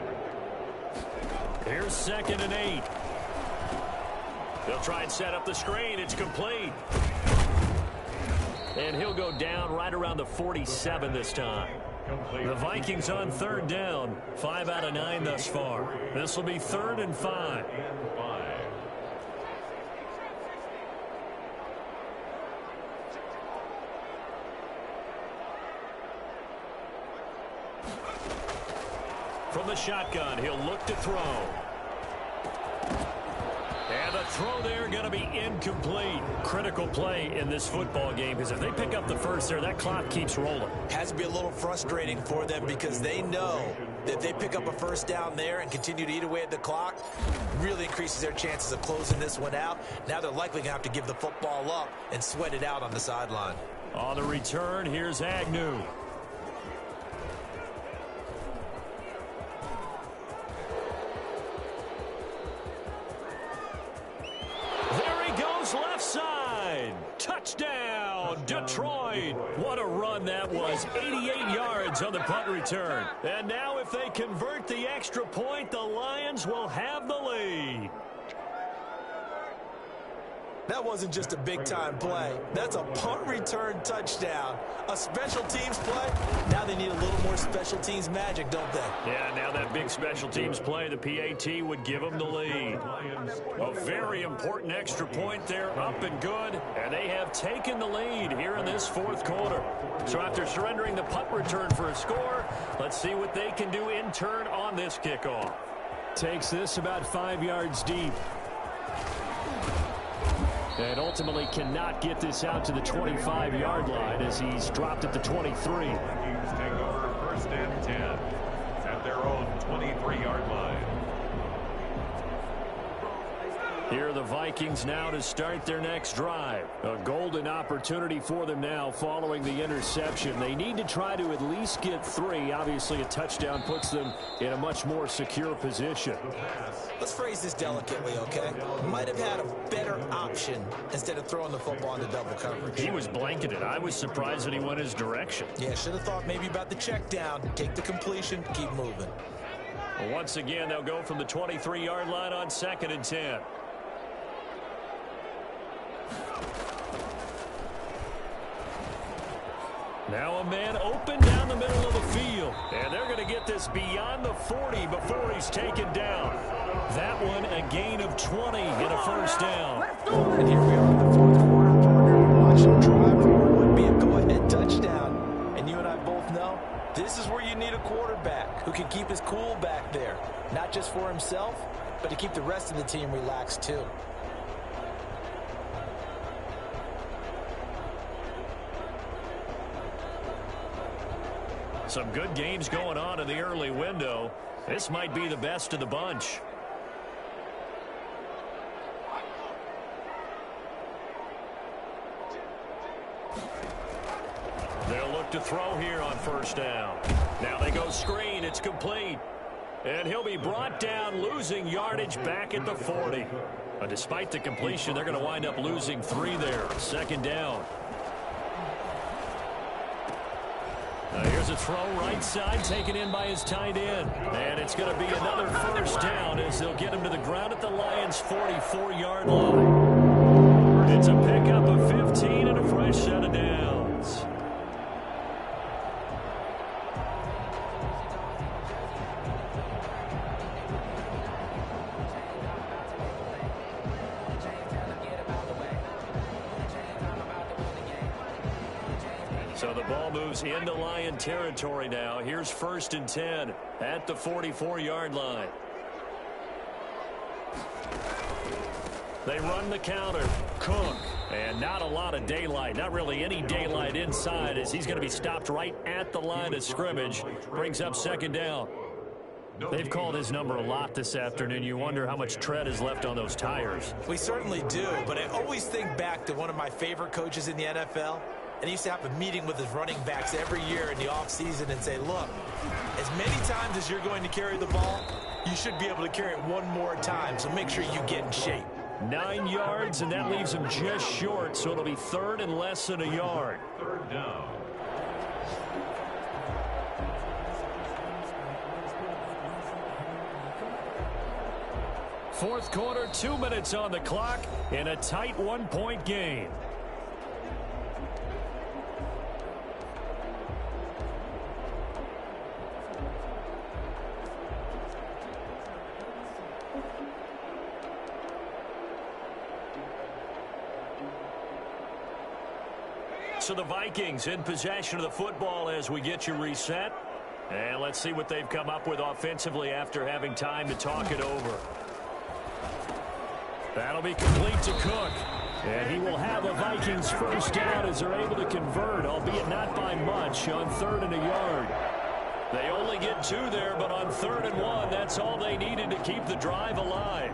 Speaker 2: Here's 2nd and 8. They'll try and set up the screen. It's complete. And he'll go down right around the 47 this time. The Vikings on 3rd down. 5 out of 9 thus far. This will be 3rd and 5. From the shotgun, he'll look to throw. And the throw there going to be incomplete. Critical play in this football game, because if they pick up the first there, that clock keeps rolling.
Speaker 4: Has to be a little frustrating for them because they know that if they pick up a first down there and continue to eat away at the clock, really increases their chances of closing this one out. Now they're likely going to have to give the football up and sweat it out on the sideline.
Speaker 2: On the return, here's Agnew. Left side. Touchdown, Detroit. What a run that was. 88 yards on the punt return. And now if they convert the extra point, the Lions will have the lead.
Speaker 4: That wasn't just a big-time play. That's a punt return touchdown. A special teams play. Now they need a little more special teams magic, don't they?
Speaker 2: Yeah, now that big special teams play, the PAT would give them the lead. A very important extra point there, up and good. And they have taken the lead here in this 4th quarter. So after surrendering the punt return for a score, let's see what they can do in turn on this kickoff. Takes this about 5 yards deep. And ultimately cannot get this out to the 25-yard line as he's dropped at the 23.
Speaker 3: Vikings take over 1st and 10 at their own 23-yard line.
Speaker 2: Here are the Vikings now to start their next drive. A golden opportunity for them now following the interception. They need to try to at least get 3. Obviously, a touchdown puts them in a much more secure position.
Speaker 4: Let's phrase this delicately, okay? Might have had a better option instead of throwing the football into double coverage.
Speaker 2: He was blanketed. I was surprised that he went his direction.
Speaker 4: Yeah, should have thought maybe about the check down, take the completion, keep moving.
Speaker 2: Well, once again, they'll go from the 23-yard line on 2nd and 10. Now a man open down the middle of the field. And they're going to get this beyond the 40 before he's taken down. That one a gain of 20 and a first down.
Speaker 4: And here we are in the 4th quarter. Partner, watching drive forward would be a go-ahead touchdown. And you and I both know this is where you need a quarterback who can keep his cool back there. Not just for himself, but to keep the rest of the team relaxed too.
Speaker 2: Some good games going on in the early window. This might be the best of the bunch. They'll look to throw here on 1st down. Now they go screen. It's complete. And he'll be brought down, losing yardage back at the 40. Despite the completion, they're going to wind up losing 3 there. 2nd down. Here's a throw right side taken in by his tight end. And it's going to be another first down as they'll get him to the ground at the Lions' 44-yard line. It's a pickup of 15 and a fresh set of downs. So the ball moves into Lion territory now. Here's 1st and 10 at the 44-yard line. They run the counter. Cook. And not a lot of daylight. Not really any daylight inside as he's going to be stopped right at the line of scrimmage. Brings up 2nd down. They've called his number a lot this afternoon. You wonder how much tread is left on those tires.
Speaker 4: We certainly do, but I always think back to one of my favorite coaches in the NFL, and he used to have a meeting with his running backs every year in the offseason and say, look, as many times as you're going to carry the ball, you should be able to carry it one more time, so make sure you get in shape.
Speaker 2: 9 yards, and that leaves him just short, so it'll be 3rd and less than a yard.
Speaker 3: 3rd down.
Speaker 2: Fourth quarter, 2 minutes on the clock in a tight 1-point game. So the Vikings in possession of the football as we get you reset. And let's see what they've come up with offensively after having time to talk it over. That'll be complete to Cook. And he will have a Vikings first down as they're able to convert, albeit not by much, on 3rd and a yard. They only get 2 there, but on 3rd and 1, that's all they needed to keep the drive alive.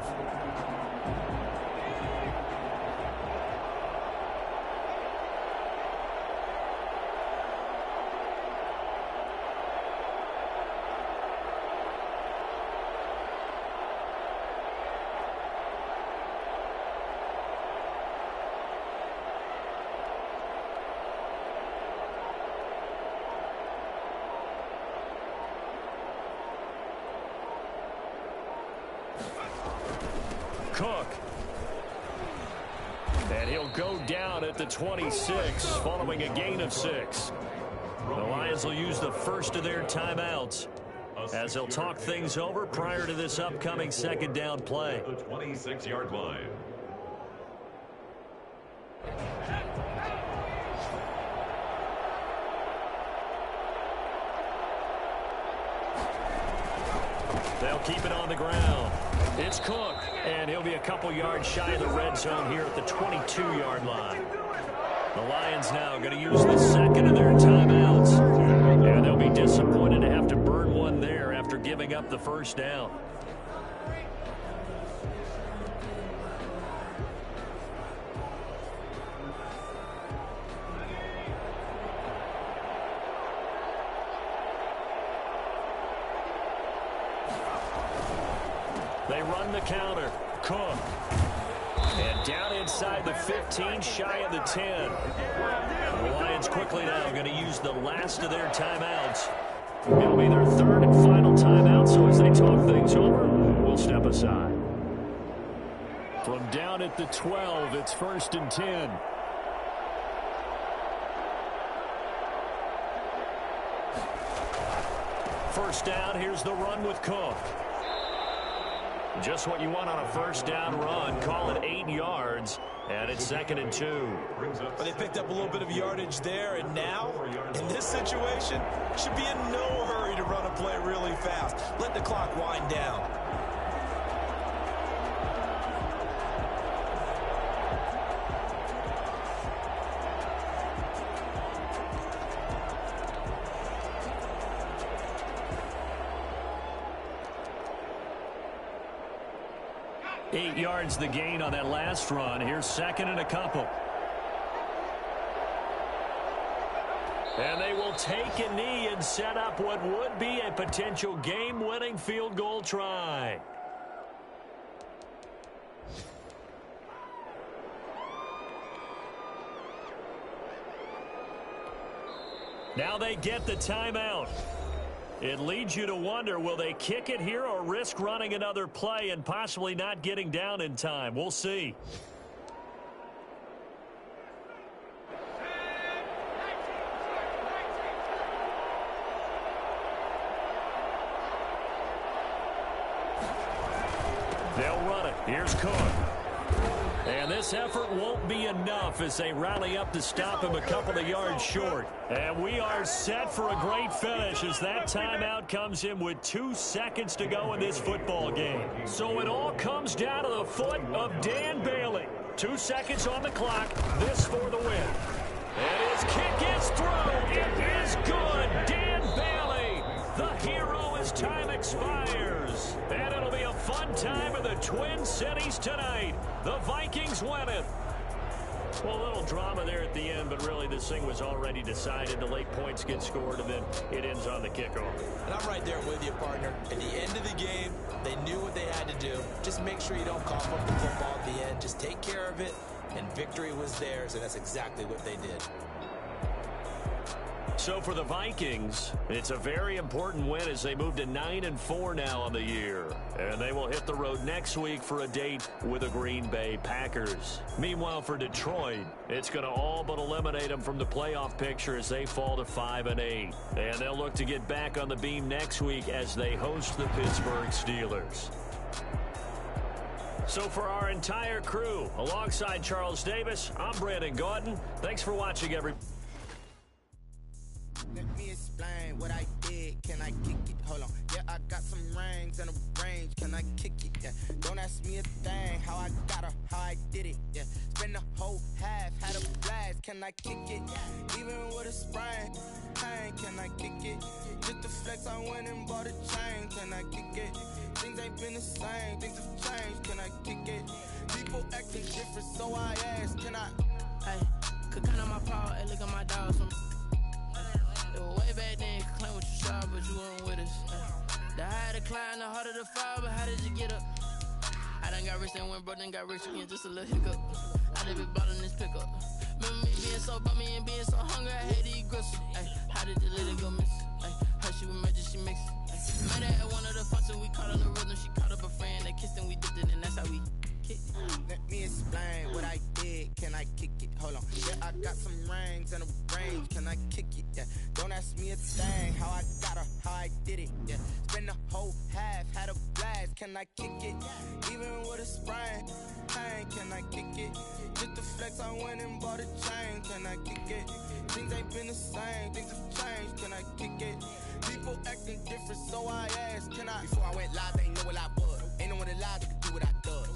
Speaker 2: Cook. And he'll go down at the 26 following a gain of 6. The Lions will use the first of their timeouts as they'll talk things over prior to this upcoming 2nd down play.
Speaker 3: The 26-yard line.
Speaker 2: They'll keep it on the ground. It's Cook, and he'll be a couple yards shy of the red zone here at the 22-yard line. The Lions now going to use the second of their timeouts. And they'll be disappointed to have to burn one there after giving up the first down. They run the counter. Cook. And down inside the 15, shy of the 10. The Lions quickly now going to use the last of their timeouts. It'll be their 3rd and final timeout, so as they talk things over, we'll step aside. From down at the 12, it's 1st and 10. First down, here's the run with Cook. Just what you want on a first down run. Call it 8 yards, and it's 2nd and 2.
Speaker 4: But they picked up a little bit of yardage there, and now, in this situation, should be in no hurry to run a play really fast. Let the clock wind down.
Speaker 2: Eight yards the gain on that last run. Here's 2nd and a couple. And they will take a knee and set up what would be a potential game-winning field goal try. Now they get the timeout. It leads you to wonder, will they kick it here or risk running another play and possibly not getting down in time? We'll see. They'll run it. Here's Cook. And this effort won't be enough as they rally up to stop him a couple of yards short. And we are set for a great finish as that timeout comes in with 2 seconds to go in this football game. So it all comes down to the foot of Dan Bailey. 2 seconds on the clock. This for the win. And his kick is through. It is good. Dan Bailey, the hero as time expires. And it'll be a fun time in the Twin Cities tonight. The Vikings win it. Well, a little drama there at the end, but really this thing was already decided. The late points get scored, and then it ends on the kickoff.
Speaker 4: And I'm right there with you, partner. At the end of the game, they knew what they had to do. Just make sure you don't cough up the football at the end. Just take care of it, and victory was theirs, and that's exactly what they did.
Speaker 2: So for the Vikings, it's a very important win as they move to 9-4 now on the year. And they will hit the road next week for a date with the Green Bay Packers. Meanwhile, for Detroit, it's going to all but eliminate them from the playoff picture as they fall to 5-8. And they'll look to get back on the beam next week as they host the Pittsburgh Steelers. So for our entire crew, alongside Charles Davis, I'm Brandon Gordon. Thanks for watching, everybody.
Speaker 1: Let me explain what I did. Can I kick it? Hold on. Yeah, I got some rings and a range. Can I kick it? Yeah. Don't ask me a thing. How I got her, how I did it. Yeah. Spend the whole half, had a blast. Can I kick it? Even with a sprain. Pain, can I kick it? Just the flex, I went and bought a chain. Can I kick it? Things ain't been the same. Things have changed. Can I kick it? People acting different, so I ask. Can I?
Speaker 6: Hey, could count on my power. Hey, look at my dogs. It was way back then, you could claim what you saw, but you weren't with us. The higher the climb, the harder the fall, but how did you get up? I done got rich and went broke, then got rich again, just a little hiccup. I live it ballin' this pickup. Remember me being so bummy and being so hungry, I had to eat gristle. Ay, how did you let it go miss? Ay, how she was magic, she mixed. Might have had one of the functions, we caught on the rhythm, she caught up a friend, they kissed and we dipped it, and that's how we kicked it.
Speaker 1: Let me explain what I did. Can I kick it? Hold on. Yeah, I got some rings and a range. Can I kick it? Yeah. Don't ask me a thing. How I got her, how I did it. Yeah. Spend the whole half, had a blast. Can I kick it? Even with a sprain. Pain, can I kick it? Just the flex, I went and bought a chain. Can I kick it? Things ain't been the same. Things have changed. Can I kick it? People acting different, so I asked. Can I? Before I went live, they ain't know what I was. Ain't no one alive that could do what I does.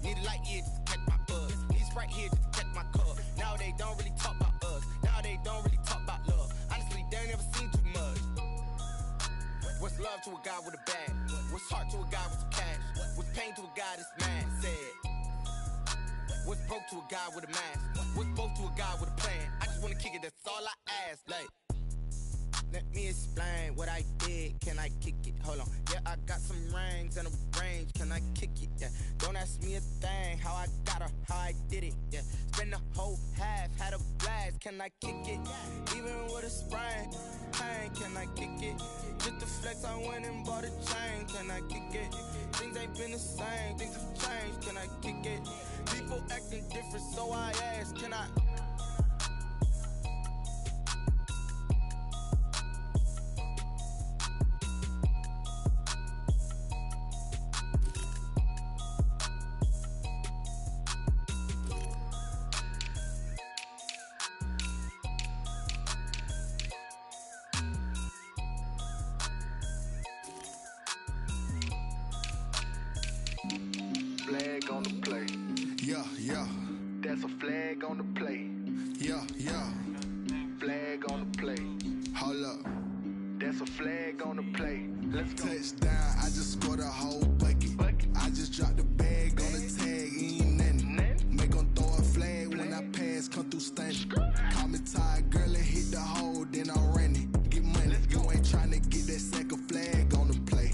Speaker 1: Need a light here just to catch my buzz. Need a Sprite here just to catch my cup. Now they don't really talk about us. Now they don't really talk about love. Honestly, they ain't never seen too much. What's love to a guy with a bag? What's heart to a guy with some cash? What's pain to a guy that's mad? Said. What's broke to a guy with a mask? What's both to a guy with a plan? I just wanna kick it, that's all I ask. Like, let me explain what I did. Can I kick it? Hold on. Yeah, I got some rings and a range. Can I kick it? Yeah. Don't ask me a thing. How I got her, how I did it. Yeah. Spend the whole half, had a blast. Can I kick it? Even with a sprain. Pain, can I kick it? Just the flex, I went and bought a chain. Can I kick it? Things ain't been the same. Things have changed. Can I kick it? People acting different, so I ask. Can I?
Speaker 7: Flag on the play.
Speaker 8: Yeah, yeah.
Speaker 7: That's a flag on the play.
Speaker 8: Yeah, yeah.
Speaker 7: Flag on the play.
Speaker 8: Hold up.
Speaker 7: That's a flag on the play. Let's go.
Speaker 8: Touchdown, I just scored a whole bucket. I just dropped the bag on the tag, ain't nothing. Make 'em throw a flag when I pass, come through stunning. Call me tired, girl, and hit the hole, then I'm running. Get money, you ain't tryna get that second flag on the play.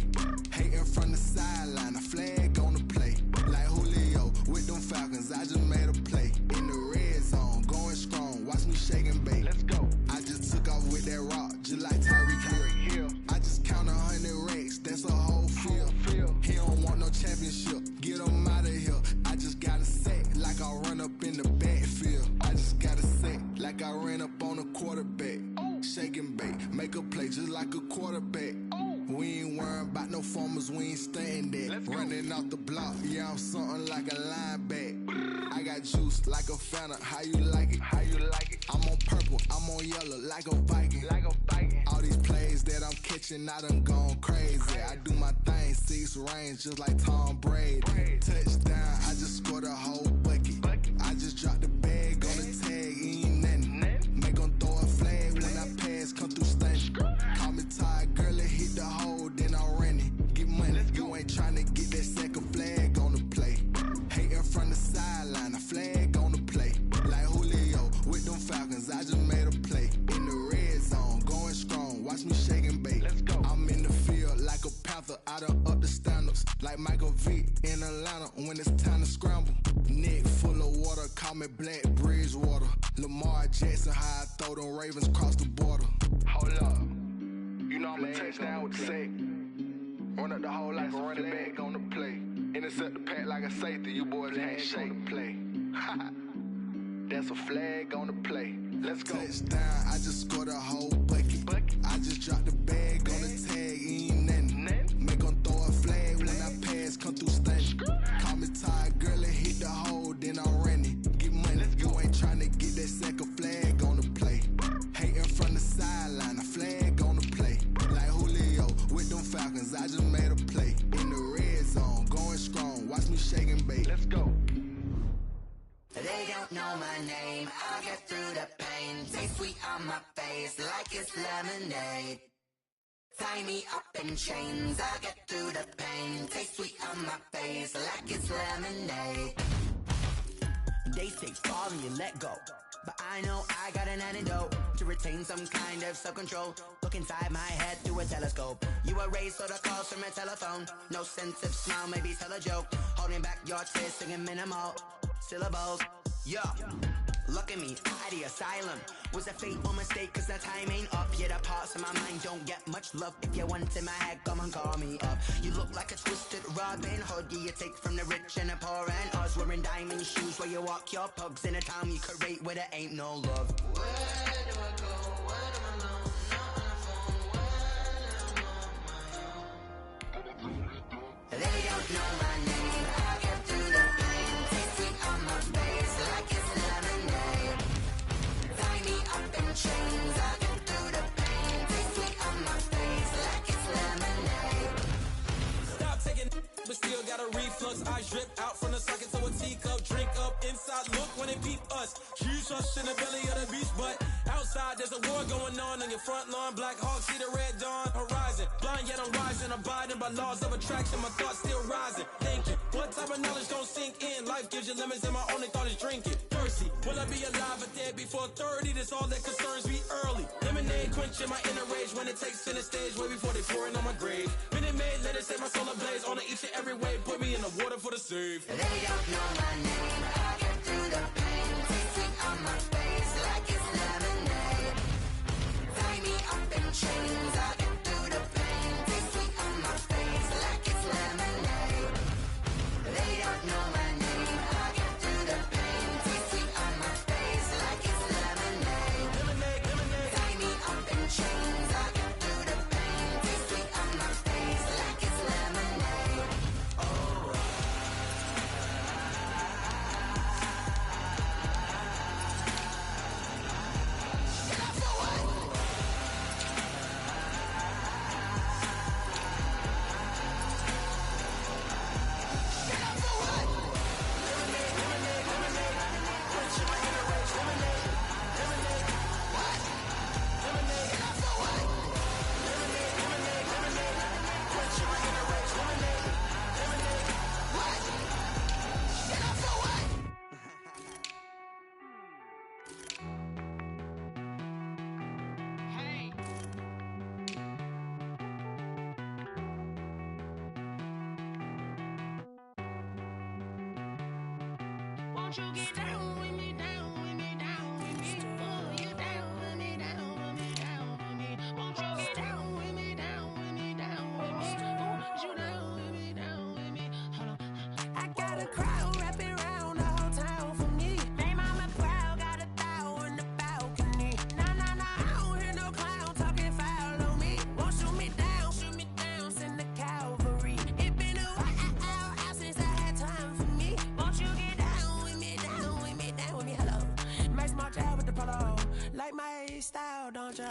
Speaker 8: Hating from the sideline, a flag on the play. Like Julio with them Falcons, I just made a play. In the red zone, going strong, watch me shake and bake.
Speaker 7: Let's go.
Speaker 8: I just took off with that rock, just like Tyreek Hill. I just count 100 racks, that's a whole field. He don't want no championship, get him out of here. I just got a sack, like I run up in the backfield. I just got a sack, like I ran up on a quarterback. Shake and bake, make a play just like a quarterback. We ain't worrying about no formers, we ain't staying there. Running off the block, yeah, I'm something like a linebacker. I got juice like a Fanta, how you like it?
Speaker 7: How you like it?
Speaker 8: I'm on purple, I'm on yellow, like a Viking.
Speaker 7: Like a Viking.
Speaker 8: All these plays that I'm catching, I done gone crazy. I do my thing, 6 range, just like Tom Brady. Touchdown, I just scored a whole bucket. I just dropped the bag on the tag, ain't nothing. Make 'em throw a flag when I pass, come through stunning. Call me tired, girl, and hit the hole, then I'm running. Get money, you ain't tryna get that second flag on the play. Hating from the sideline, a flag I just made a play. In the red zone, going strong. Watch me shake and bake. Let's go. I'm in the field like a panther. I done up the standards. Like Michael Vick in Atlanta when it's time to scramble. Neck full of water, call me Black Bridgewater. Lamar Jackson, how I throw them Ravens across the border. Hold up. You know I'm a touchdown with the sack. Run up the hole like a running back on the play. Intercept the pack like a safety. You boys ain't shake the play. That's a flag on the play. Let's go. Touchdown, I just scored a whole bucket. I just dropped the bag on the tag, ain't nothing. Make them throw a flag when I pass, come through stunning. Call me tired, girl, and hit the hole, then I'm running. Get money, you ain't tryna get that second flag on the play. Hating from the sideline, a flag on the play. Like Julio with them Falcons, I just made a play. In the red zone, going strong, watch me shake and bake. Let's go.
Speaker 9: They don't know my name, I'll get through the pain. Taste sweet on my face like it's lemonade. Tie me up in chains, I'll get through the pain. Taste sweet on my face like it's lemonade. They say fall and you let go, but I know I got an antidote to retain some kind of self-control. Look inside my head through a telescope. You erase all the calls from a telephone. No sense of smile, maybe tell a joke. Holding back your tears, singing minimal syllables. Yo, look at me, out the asylum. Was a fate or mistake, cause the time ain't up. Yeah, the parts of my mind don't get much love. If you want in my head, come and call me up. You look like a twisted Robin Hood. Yeah, you take from the rich and the poor and us. Wearing diamond shoes where you walk your pugs in a town you could rate where there ain't no love. Where do I go? Where am I alone? Not on the phone. When I'm on my own. They don't know my name. I get through the pain. Taste sweet on my face like it's lemonade. Tie me up in chains. I get through the pain. Taste sweet on my face like it's lemonade.
Speaker 10: Stop taking, but still got a reflux. I drip out from the socket to a teacup. Drink up inside. Look when it beat us. Shoes us in the belly of the beast, but outside there's a war going on your front lawn. Black Hawk see the red dawn horizon. Blind yet I'm rising, abiding by laws of attraction. My thoughts still rising. Thinking, what type of knowledge don't sink in? Life gives you lemons and my only thought is drinking. Thirsty, will I be alive or dead before 30? That's all that concerns me early. Lemonade quenching my inner rage when it takes center stage way before they pouring on my grave. Minute Maid, let it set my soul ablaze on each and every way. Put me in the water for the save.
Speaker 9: They don't know my name. I get through the pain. Taste sweet on my face like it's lemonade. Tie me up in chains. I get through the pain. Taste sweet on my face like it's lemonade. They don't know my name. I get through the pain. Taste sweet on my face like it's lemonade. Tie me up in chains. I get through the pain. Taste sweet on my face like it's lemonade. Oh.
Speaker 6: Won't you get down with me, down with me, down with me? Oh, you down with me, down with me, down with me. Won't you get down with me, down with me, down with me? Oh, you down with me, down with me? Hold on. I got a crowd wrapping around the whole town for me. They mama proud, got a thou in the balcony. Nah, nah, nah, I don't hear no clown talking foul on me. Won't shoot me down, send the cavalry. It been a while since I had time for me. Won't you get down with me, down with me, down with me? Hello. Max March out with the polo. Like my style, don't you?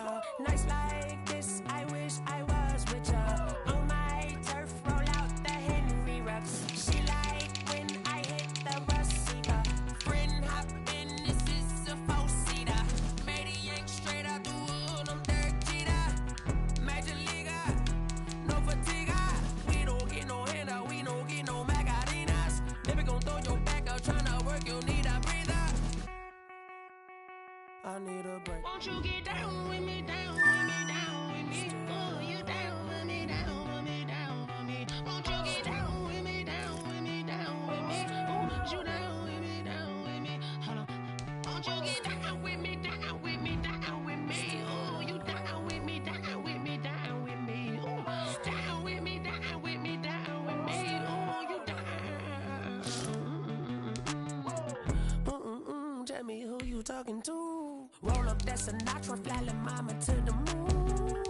Speaker 6: Nights like this, I wish I was with ya. On my turf, roll out the Henry Rux. She like when I hit the bus-seater. Friend hop in, this is a four-seater. Made a yank straight out the wood, I'm Derek Jeter. Major leaguer, no fatigue. We don't get no handout, we don't get no Macarinas. Baby gon' throw your back out, tryna work, you need a breather. I need a break. Won't you get down with me, down with me, down with me? Oh, you down with me, down with me, down with me. Won't you get down with me, down with me, down with me? Oh, you down with me, down with me? Hold on. Won't you get down with me, down with me, down with me? Oh, you down with me, down with me, down with me? Oh, down with me, down with me, down with me? Oh, you down. Tell me who you talking to. Roll up that Sinatra, fly la mama to the moon.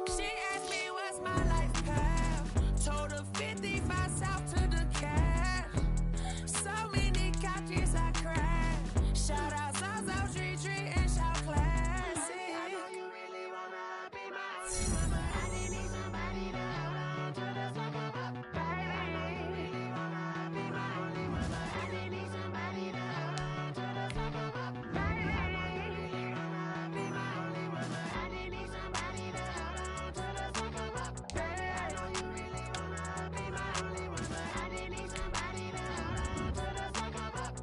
Speaker 6: She asked me what's my life path. Told her 55 south to the cat. So many couches I crashed. Shout out South Tree Tree and shout classy. I know you really wanna be my only mama. I didn't need somebody to hold on to the sucker up, baby. I know you really wanna be my only mama. I didn't need somebody to hold on to the sucker up, baby. I know you really wanna be my only mama. I didn't need somebody to hold on to the sucker up, baby. I know you really wanna be my only mama. I didn't need somebody to hold on to the sucker up.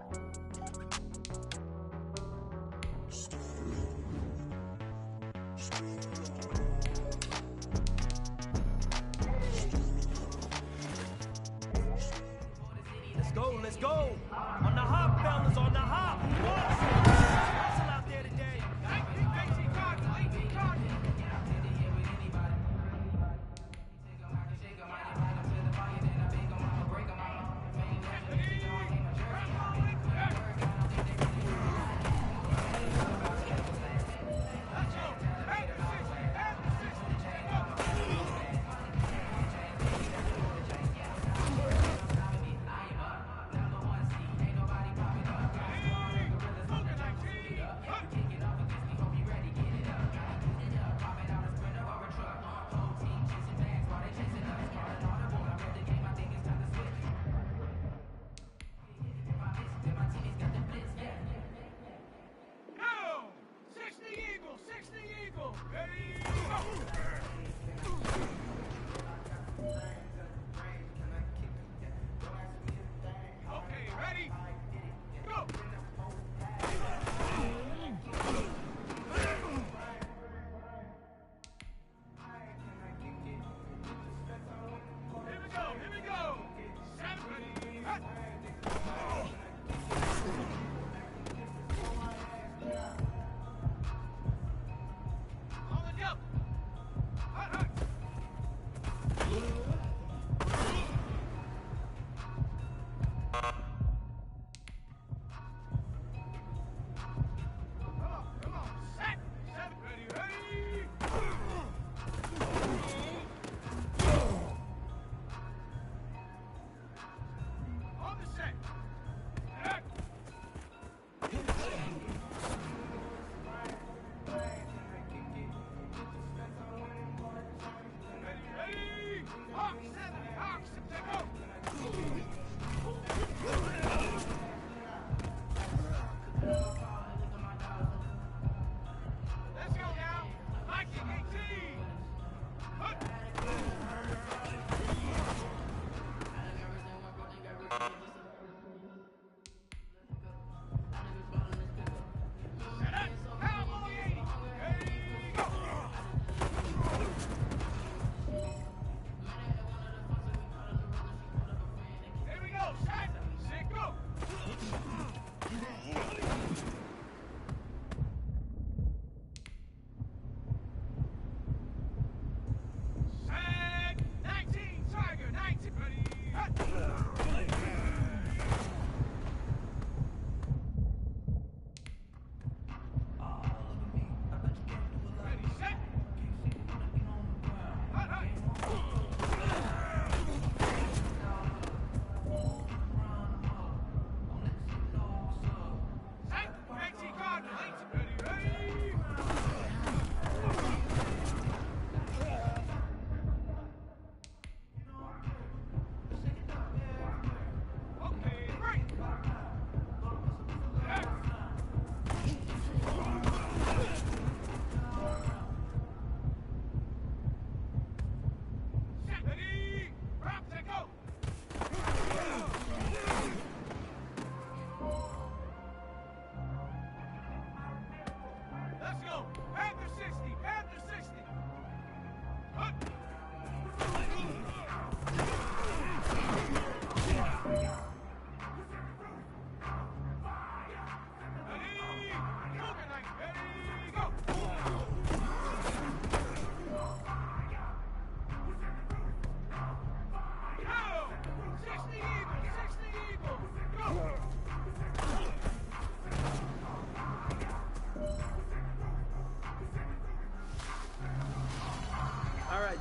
Speaker 10: Let's go. On the hop, fellas, on the hop. Hustle out there today.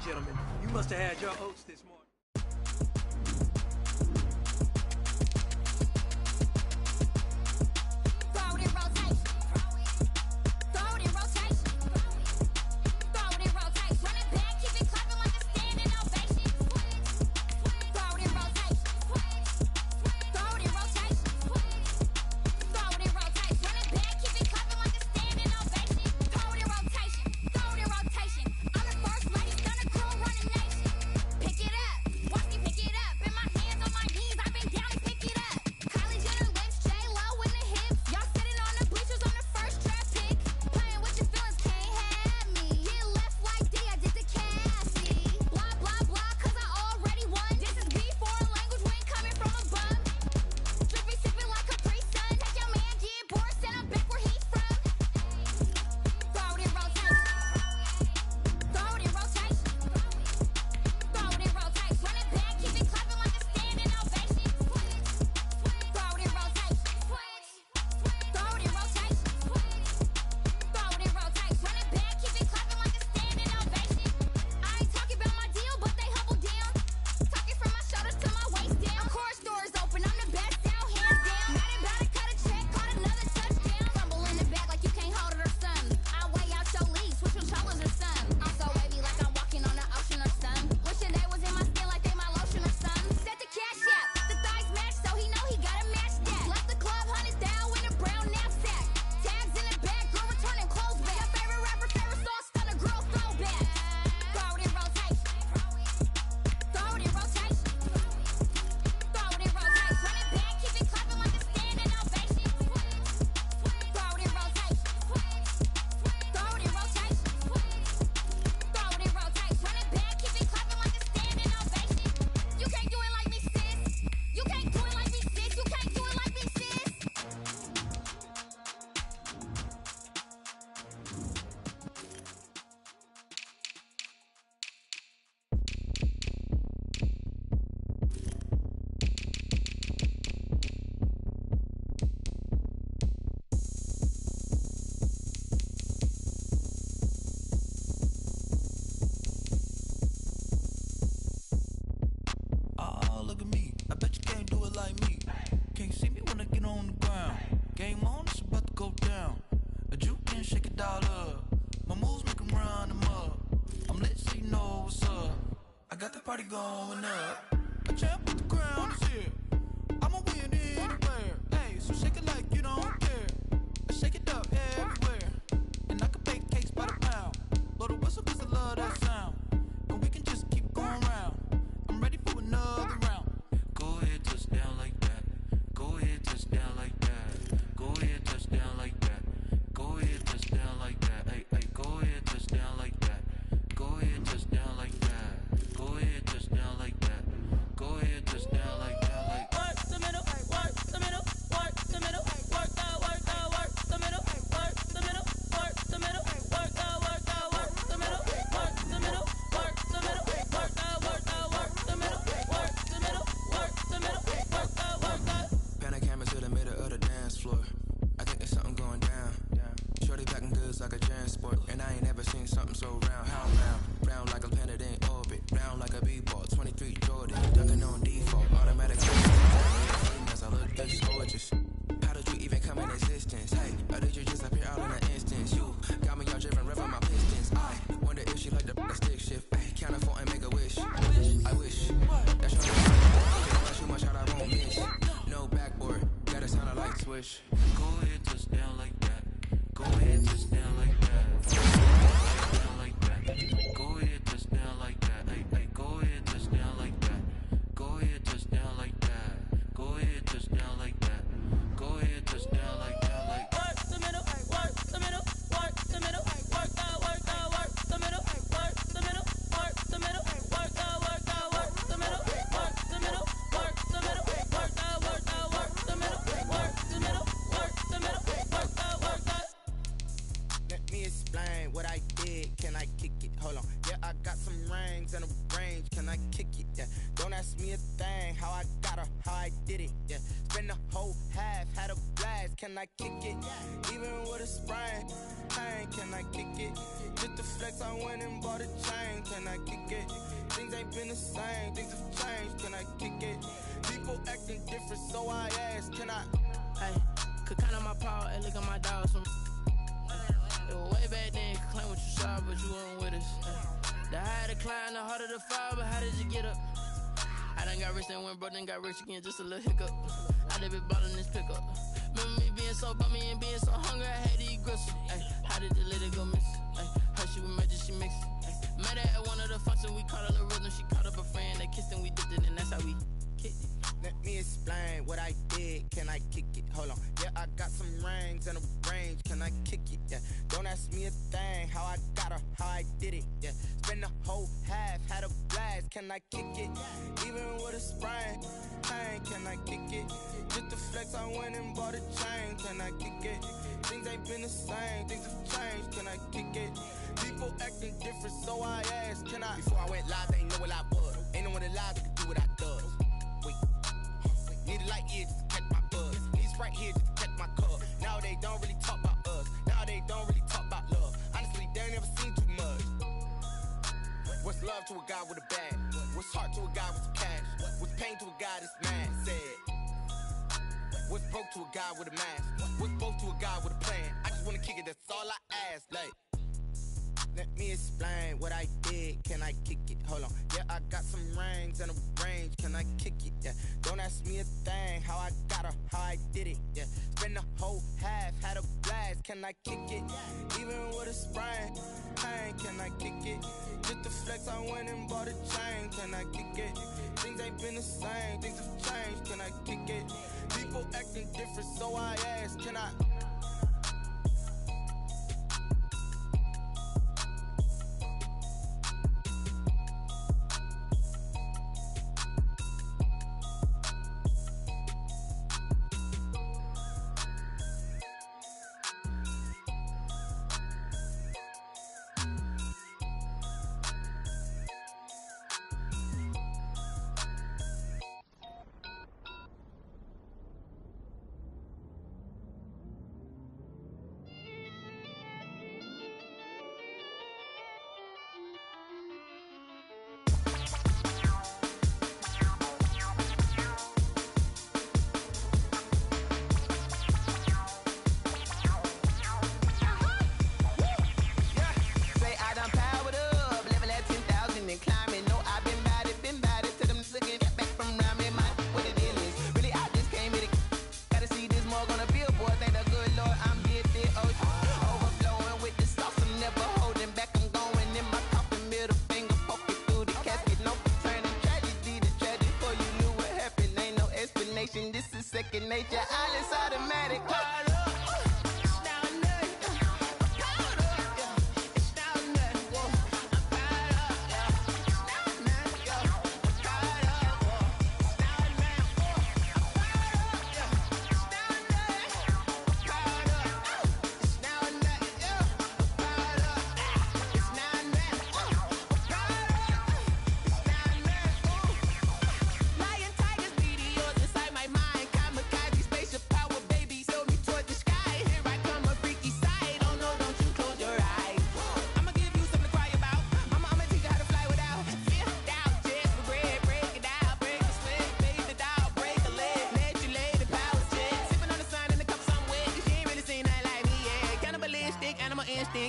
Speaker 11: gentlemen. You must have had your oats this morning.
Speaker 12: Party going up. A champ with the crown is here. I'ma win anywhere. Hey, so shake it like you don't care. Shake it up everywhere. And I can bake cakes by the pound. Blow the whistle 'cause I love that sound. And we can just keep going round. I'm ready for another round. Go ahead, touch down like that. Go ahead, touch down like that. Go ahead, touch down like that. Go ahead, touch down like that. Hey, hey, go ahead, touch down like that. Go ahead, touch down like that. Go ahead, touch down like that. Go ahead, touch down like that. Like
Speaker 10: work the middle, work the middle, work the middle, work the middle, work the middle, work the middle, work the middle, work the middle, work the middle, work the middle, work the middle, work the middle, work the.
Speaker 13: Pan a camera to the middle of the dance floor. I think there's something going down. Shorty packing goods like a transport, and I ain't never seen something so round. How round? Round like a planet in orbit, round like a b-ball. 23 Jordan, dunking on default, automatic. As I look this gorgeous. How did you even come in existence? Hey, or did you just appear out in an instance? You got me all driven, revving my pistons. I wonder if she like the stick shift. Hey, count a four and make a wish. I wish. That's your not too much how I won't miss. No backboard, gotta sound a light switch.
Speaker 12: Go ahead, touch down like that. Go ahead, touch down like that. Down like that. Go ahead, touch down like that. Hey, hey, go ahead, touch down like that. Go ahead, touch down like that. Go ahead, touch down like that. Go ahead, touch down like that. Like
Speaker 10: work the middle, work the middle, work the middle, work the middle, work the middle, work the middle, work the middle, work the middle, work the middle, work the middle, work the middle, work the middle, work the.
Speaker 14: Let me explain what I did. Can I kick it? Hold on. Yeah, I got some rings and a range. Can I kick it? Yeah. Don't ask me a thing. How I got her, how I did it. Yeah. Spend the whole half, had a blast. Can I kick it? Even with a sprain, can I kick it? Just to flex, I went and bought a chain. Can I kick it? Things ain't been the same. Things have changed. Can I kick it? People acting different, so I asked, can I?
Speaker 6: Hey, could count on my paw and look at my dogs from. It was way back then, could claim what you saw, but you weren't with us. The higher the climb, the harder the fall, but how did you get up? I done got rich and went broke, then got rich again, just a little hiccup. I done been ballin' this pickup. Remember me being so bummy and being so hungry, I had to eat gristle. Ay, how did the lady go miss? Ay, her she was magic, she mixed. Met her at one of the functions, we caught a little rhythm. She caught up a friend, they kissed and we dipped it, and that's how we kicked it.
Speaker 14: Let me explain what I did. Can I kick it? Hold on. Yeah, I got some rings and a range. Can I kick it? Yeah. Don't ask me a thing. How I got her, how I did it. Yeah. Spend the whole half, had a blast. Can I kick it? Even with a sprain. Pain, can I kick it? Just to flex, I went and bought a chain. Can I kick it? Things ain't been the same. Things have changed. Can I kick it? People acting different, so I asked, can I? Before I went live, they ain't know what I was. Ain't no one alive that could do what I does. Wait. Need a light here just to catch my buzz. Need Sprite here just to catch my cup. Now they don't really talk about us. Now they don't really talk about love. Honestly, they ain't never seen too much. What's love to a guy with a bag? What's heart to a guy with some cash? What's pain to a guy that's mad? Said. What's broke to a guy with a mask? What's broke to a guy with a plan? I just wanna kick it, that's all I ask. Like, let me explain what I did. Can I kick it? Hold on. Yeah, I got some rings and a range. Can I kick it? Yeah. Don't ask me a thing. How I got her, how I did it. Yeah. Spend the whole half, had a blast. Can I kick it? Even with a sprain. Pain, can I kick it? Just to flex, I went and bought a chain. Can I kick it? Things ain't been the same. Things have changed. Can I kick it? People acting different, so I asked, can I? This is second nature, all is automatic.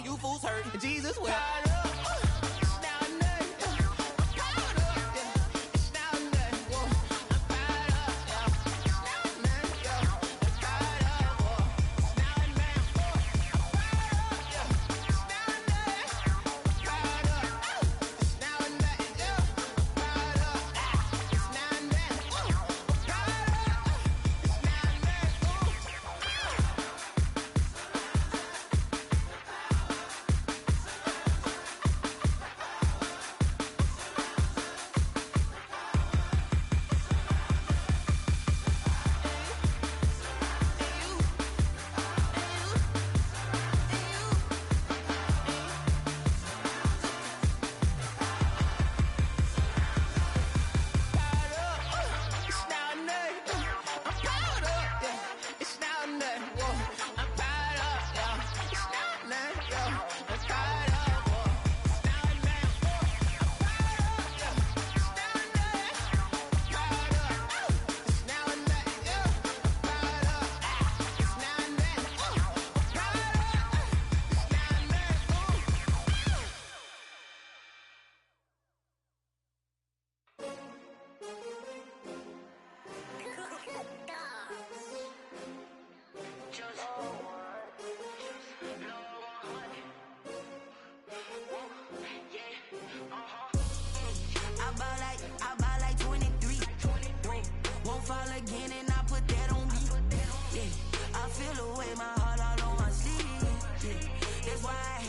Speaker 14: You fools hurt, Jesus will.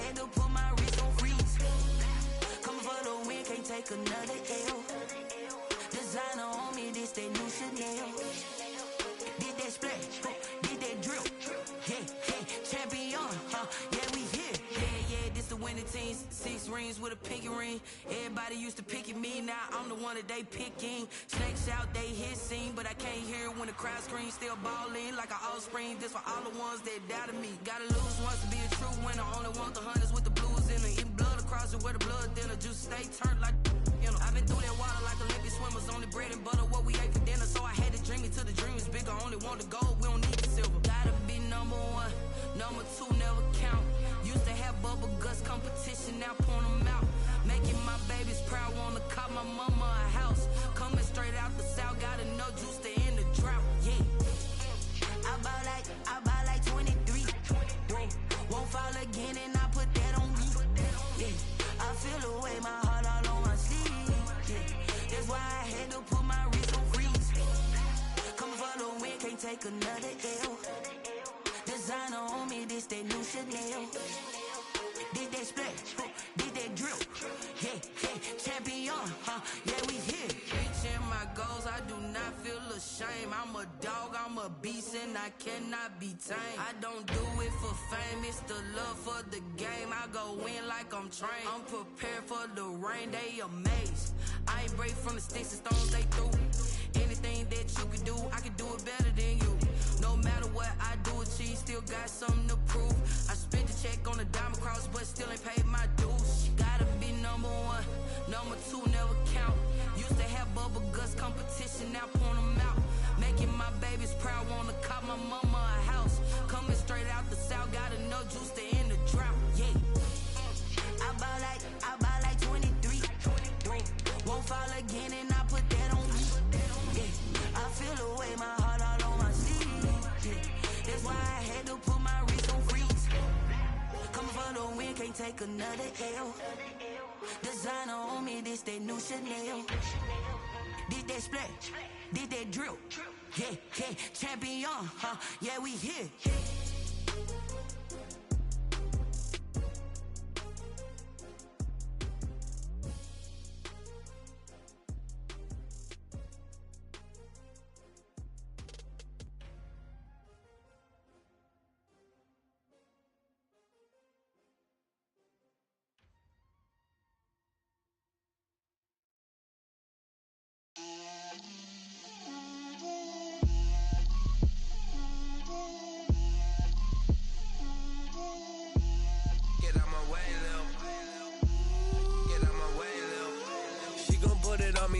Speaker 9: had to put my wrist on freeze. Coming for the win, can't take another L. Designer on me, this that new Chanel. Did that splash, did that drill. Yeah, champion, yeah, we here. Yeah, this the winning team. 6 rings with a pinky ring. Everybody used to pick at me, now I'm the one that they picking. Snakes out, they hit scene, but I can't hear when the crowd screams. Still balling like an offspring. This for all the ones that doubted me. Gotta lose once to be a true winner. Only want the hunters with the blues in it. Eating blood across it where the blood dinner. Juice stay turned like, you know. I've been through that water like Olympic swimmers. Only bread and butter, what we ate for dinner. So I had to dream it till the dream is bigger. Only want the gold, we don't need the silver. Gotta be number 1, number 2 never count. Used to have bubble guts competition, now point them out. Making my babies proud, wanna cop my mama a house. Coming straight out the south, got enough juice to end the drought. Yeah, I buy like 23. Won't fall again, and I put that on me. Yeah, I feel the way, my heart all on my sleeve. Yeah, that's why I had to put my wrist on freeze. Coming for the win, can't take another L. Designer on me, this that new Chanel. Did that splash, did that drill. Yeah, champion, yeah, we here. Reaching my goals, I do not feel ashamed. I'm a dog, I'm a beast, and I cannot be tamed. I don't do it for fame, it's the love for the game. I go in like I'm trained. I'm prepared for the rain, they amazed. I ain't break from the sticks and stones they threw. Anything that you can do, I can do it better than you. No matter what I do, achieve, still got something to prove. I spent the check on the diamond cross, but still ain't paid my dues. Gotta be number 1, number 2 never count. Used to have bubble guts competition, now point them out. Making my babies proud, wanna cop my mama a house. Coming straight out the south, got enough juice to end the drought. Yeah, I buy like 23. Won't fall again, and I put that on me. Yeah, I feel the way, my heart all on my sleeve. Yeah, that's why I had to put my wrist on freeze. Coming for the win, can't take another L. Designer on me, this that new Chanel. Did that splash, did that drill. Yeah, champion, yeah, we here.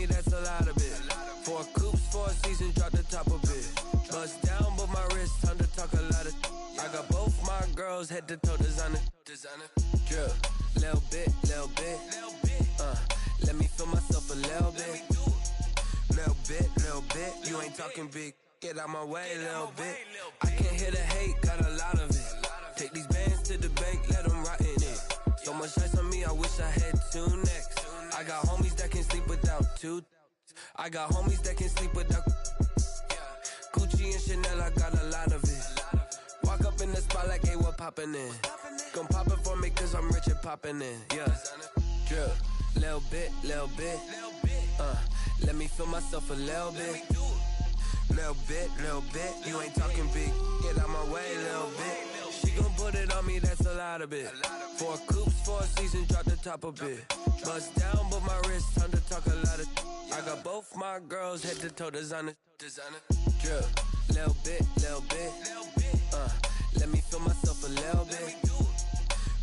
Speaker 15: That's a lot of it. 4 coops, 4 seasons, drop the top of it. Bust down, but my wrist, time to talk a lot of. I got both my girls head to toe designer. Drip, little bit. Let me feel myself a little bit. Little bit. You ain't talking big. Get out my way, little bit. I can't hear the hate, got a lot of it. Take these bands to the bank, let them rot in it. So much ice on me, I wish I had 2 necks. I got homies that can sleep without 2. I got homies that can sleep without Gucci and Chanel, I got a lot of it. Walk up in the spot like, hey, what poppin' in? Gon' pop it for me cause I'm rich and poppin' in. Yeah, drip, little bit. Let me feel myself a little bit. Little bit. You ain't talking big, get out my way, little bit. She gon' put it on me, that's a lot of it. 4 coops, 4 seasons, drop the top of it. Bust down, but my wrist, time to talk a lot of. I got both my girls head to toe designer. Drip, little bit. Let me feel myself a little bit.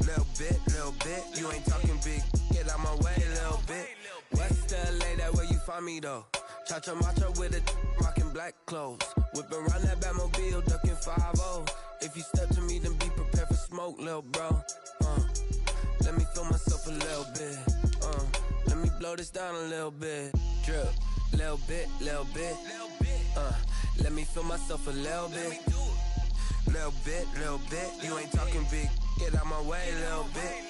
Speaker 15: Little bit. You ain't talking big, get out my way, little bit. West LA, that where you find me though. Cha-cha matcha with a rockin' black clothes. Whippin' around that Batmobile, duckin' 5-0. If you step to me, then be prepared for smoke, lil' bro. Let me feel myself a little bit. Let me blow this down a little bit. Drip, little bit. Let me feel myself a little bit. Little bit. You ain't talking big. Get out my way, little bit.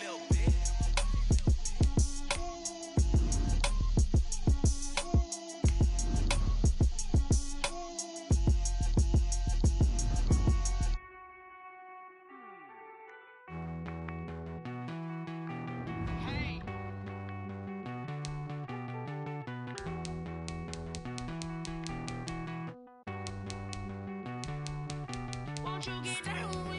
Speaker 16: you get down with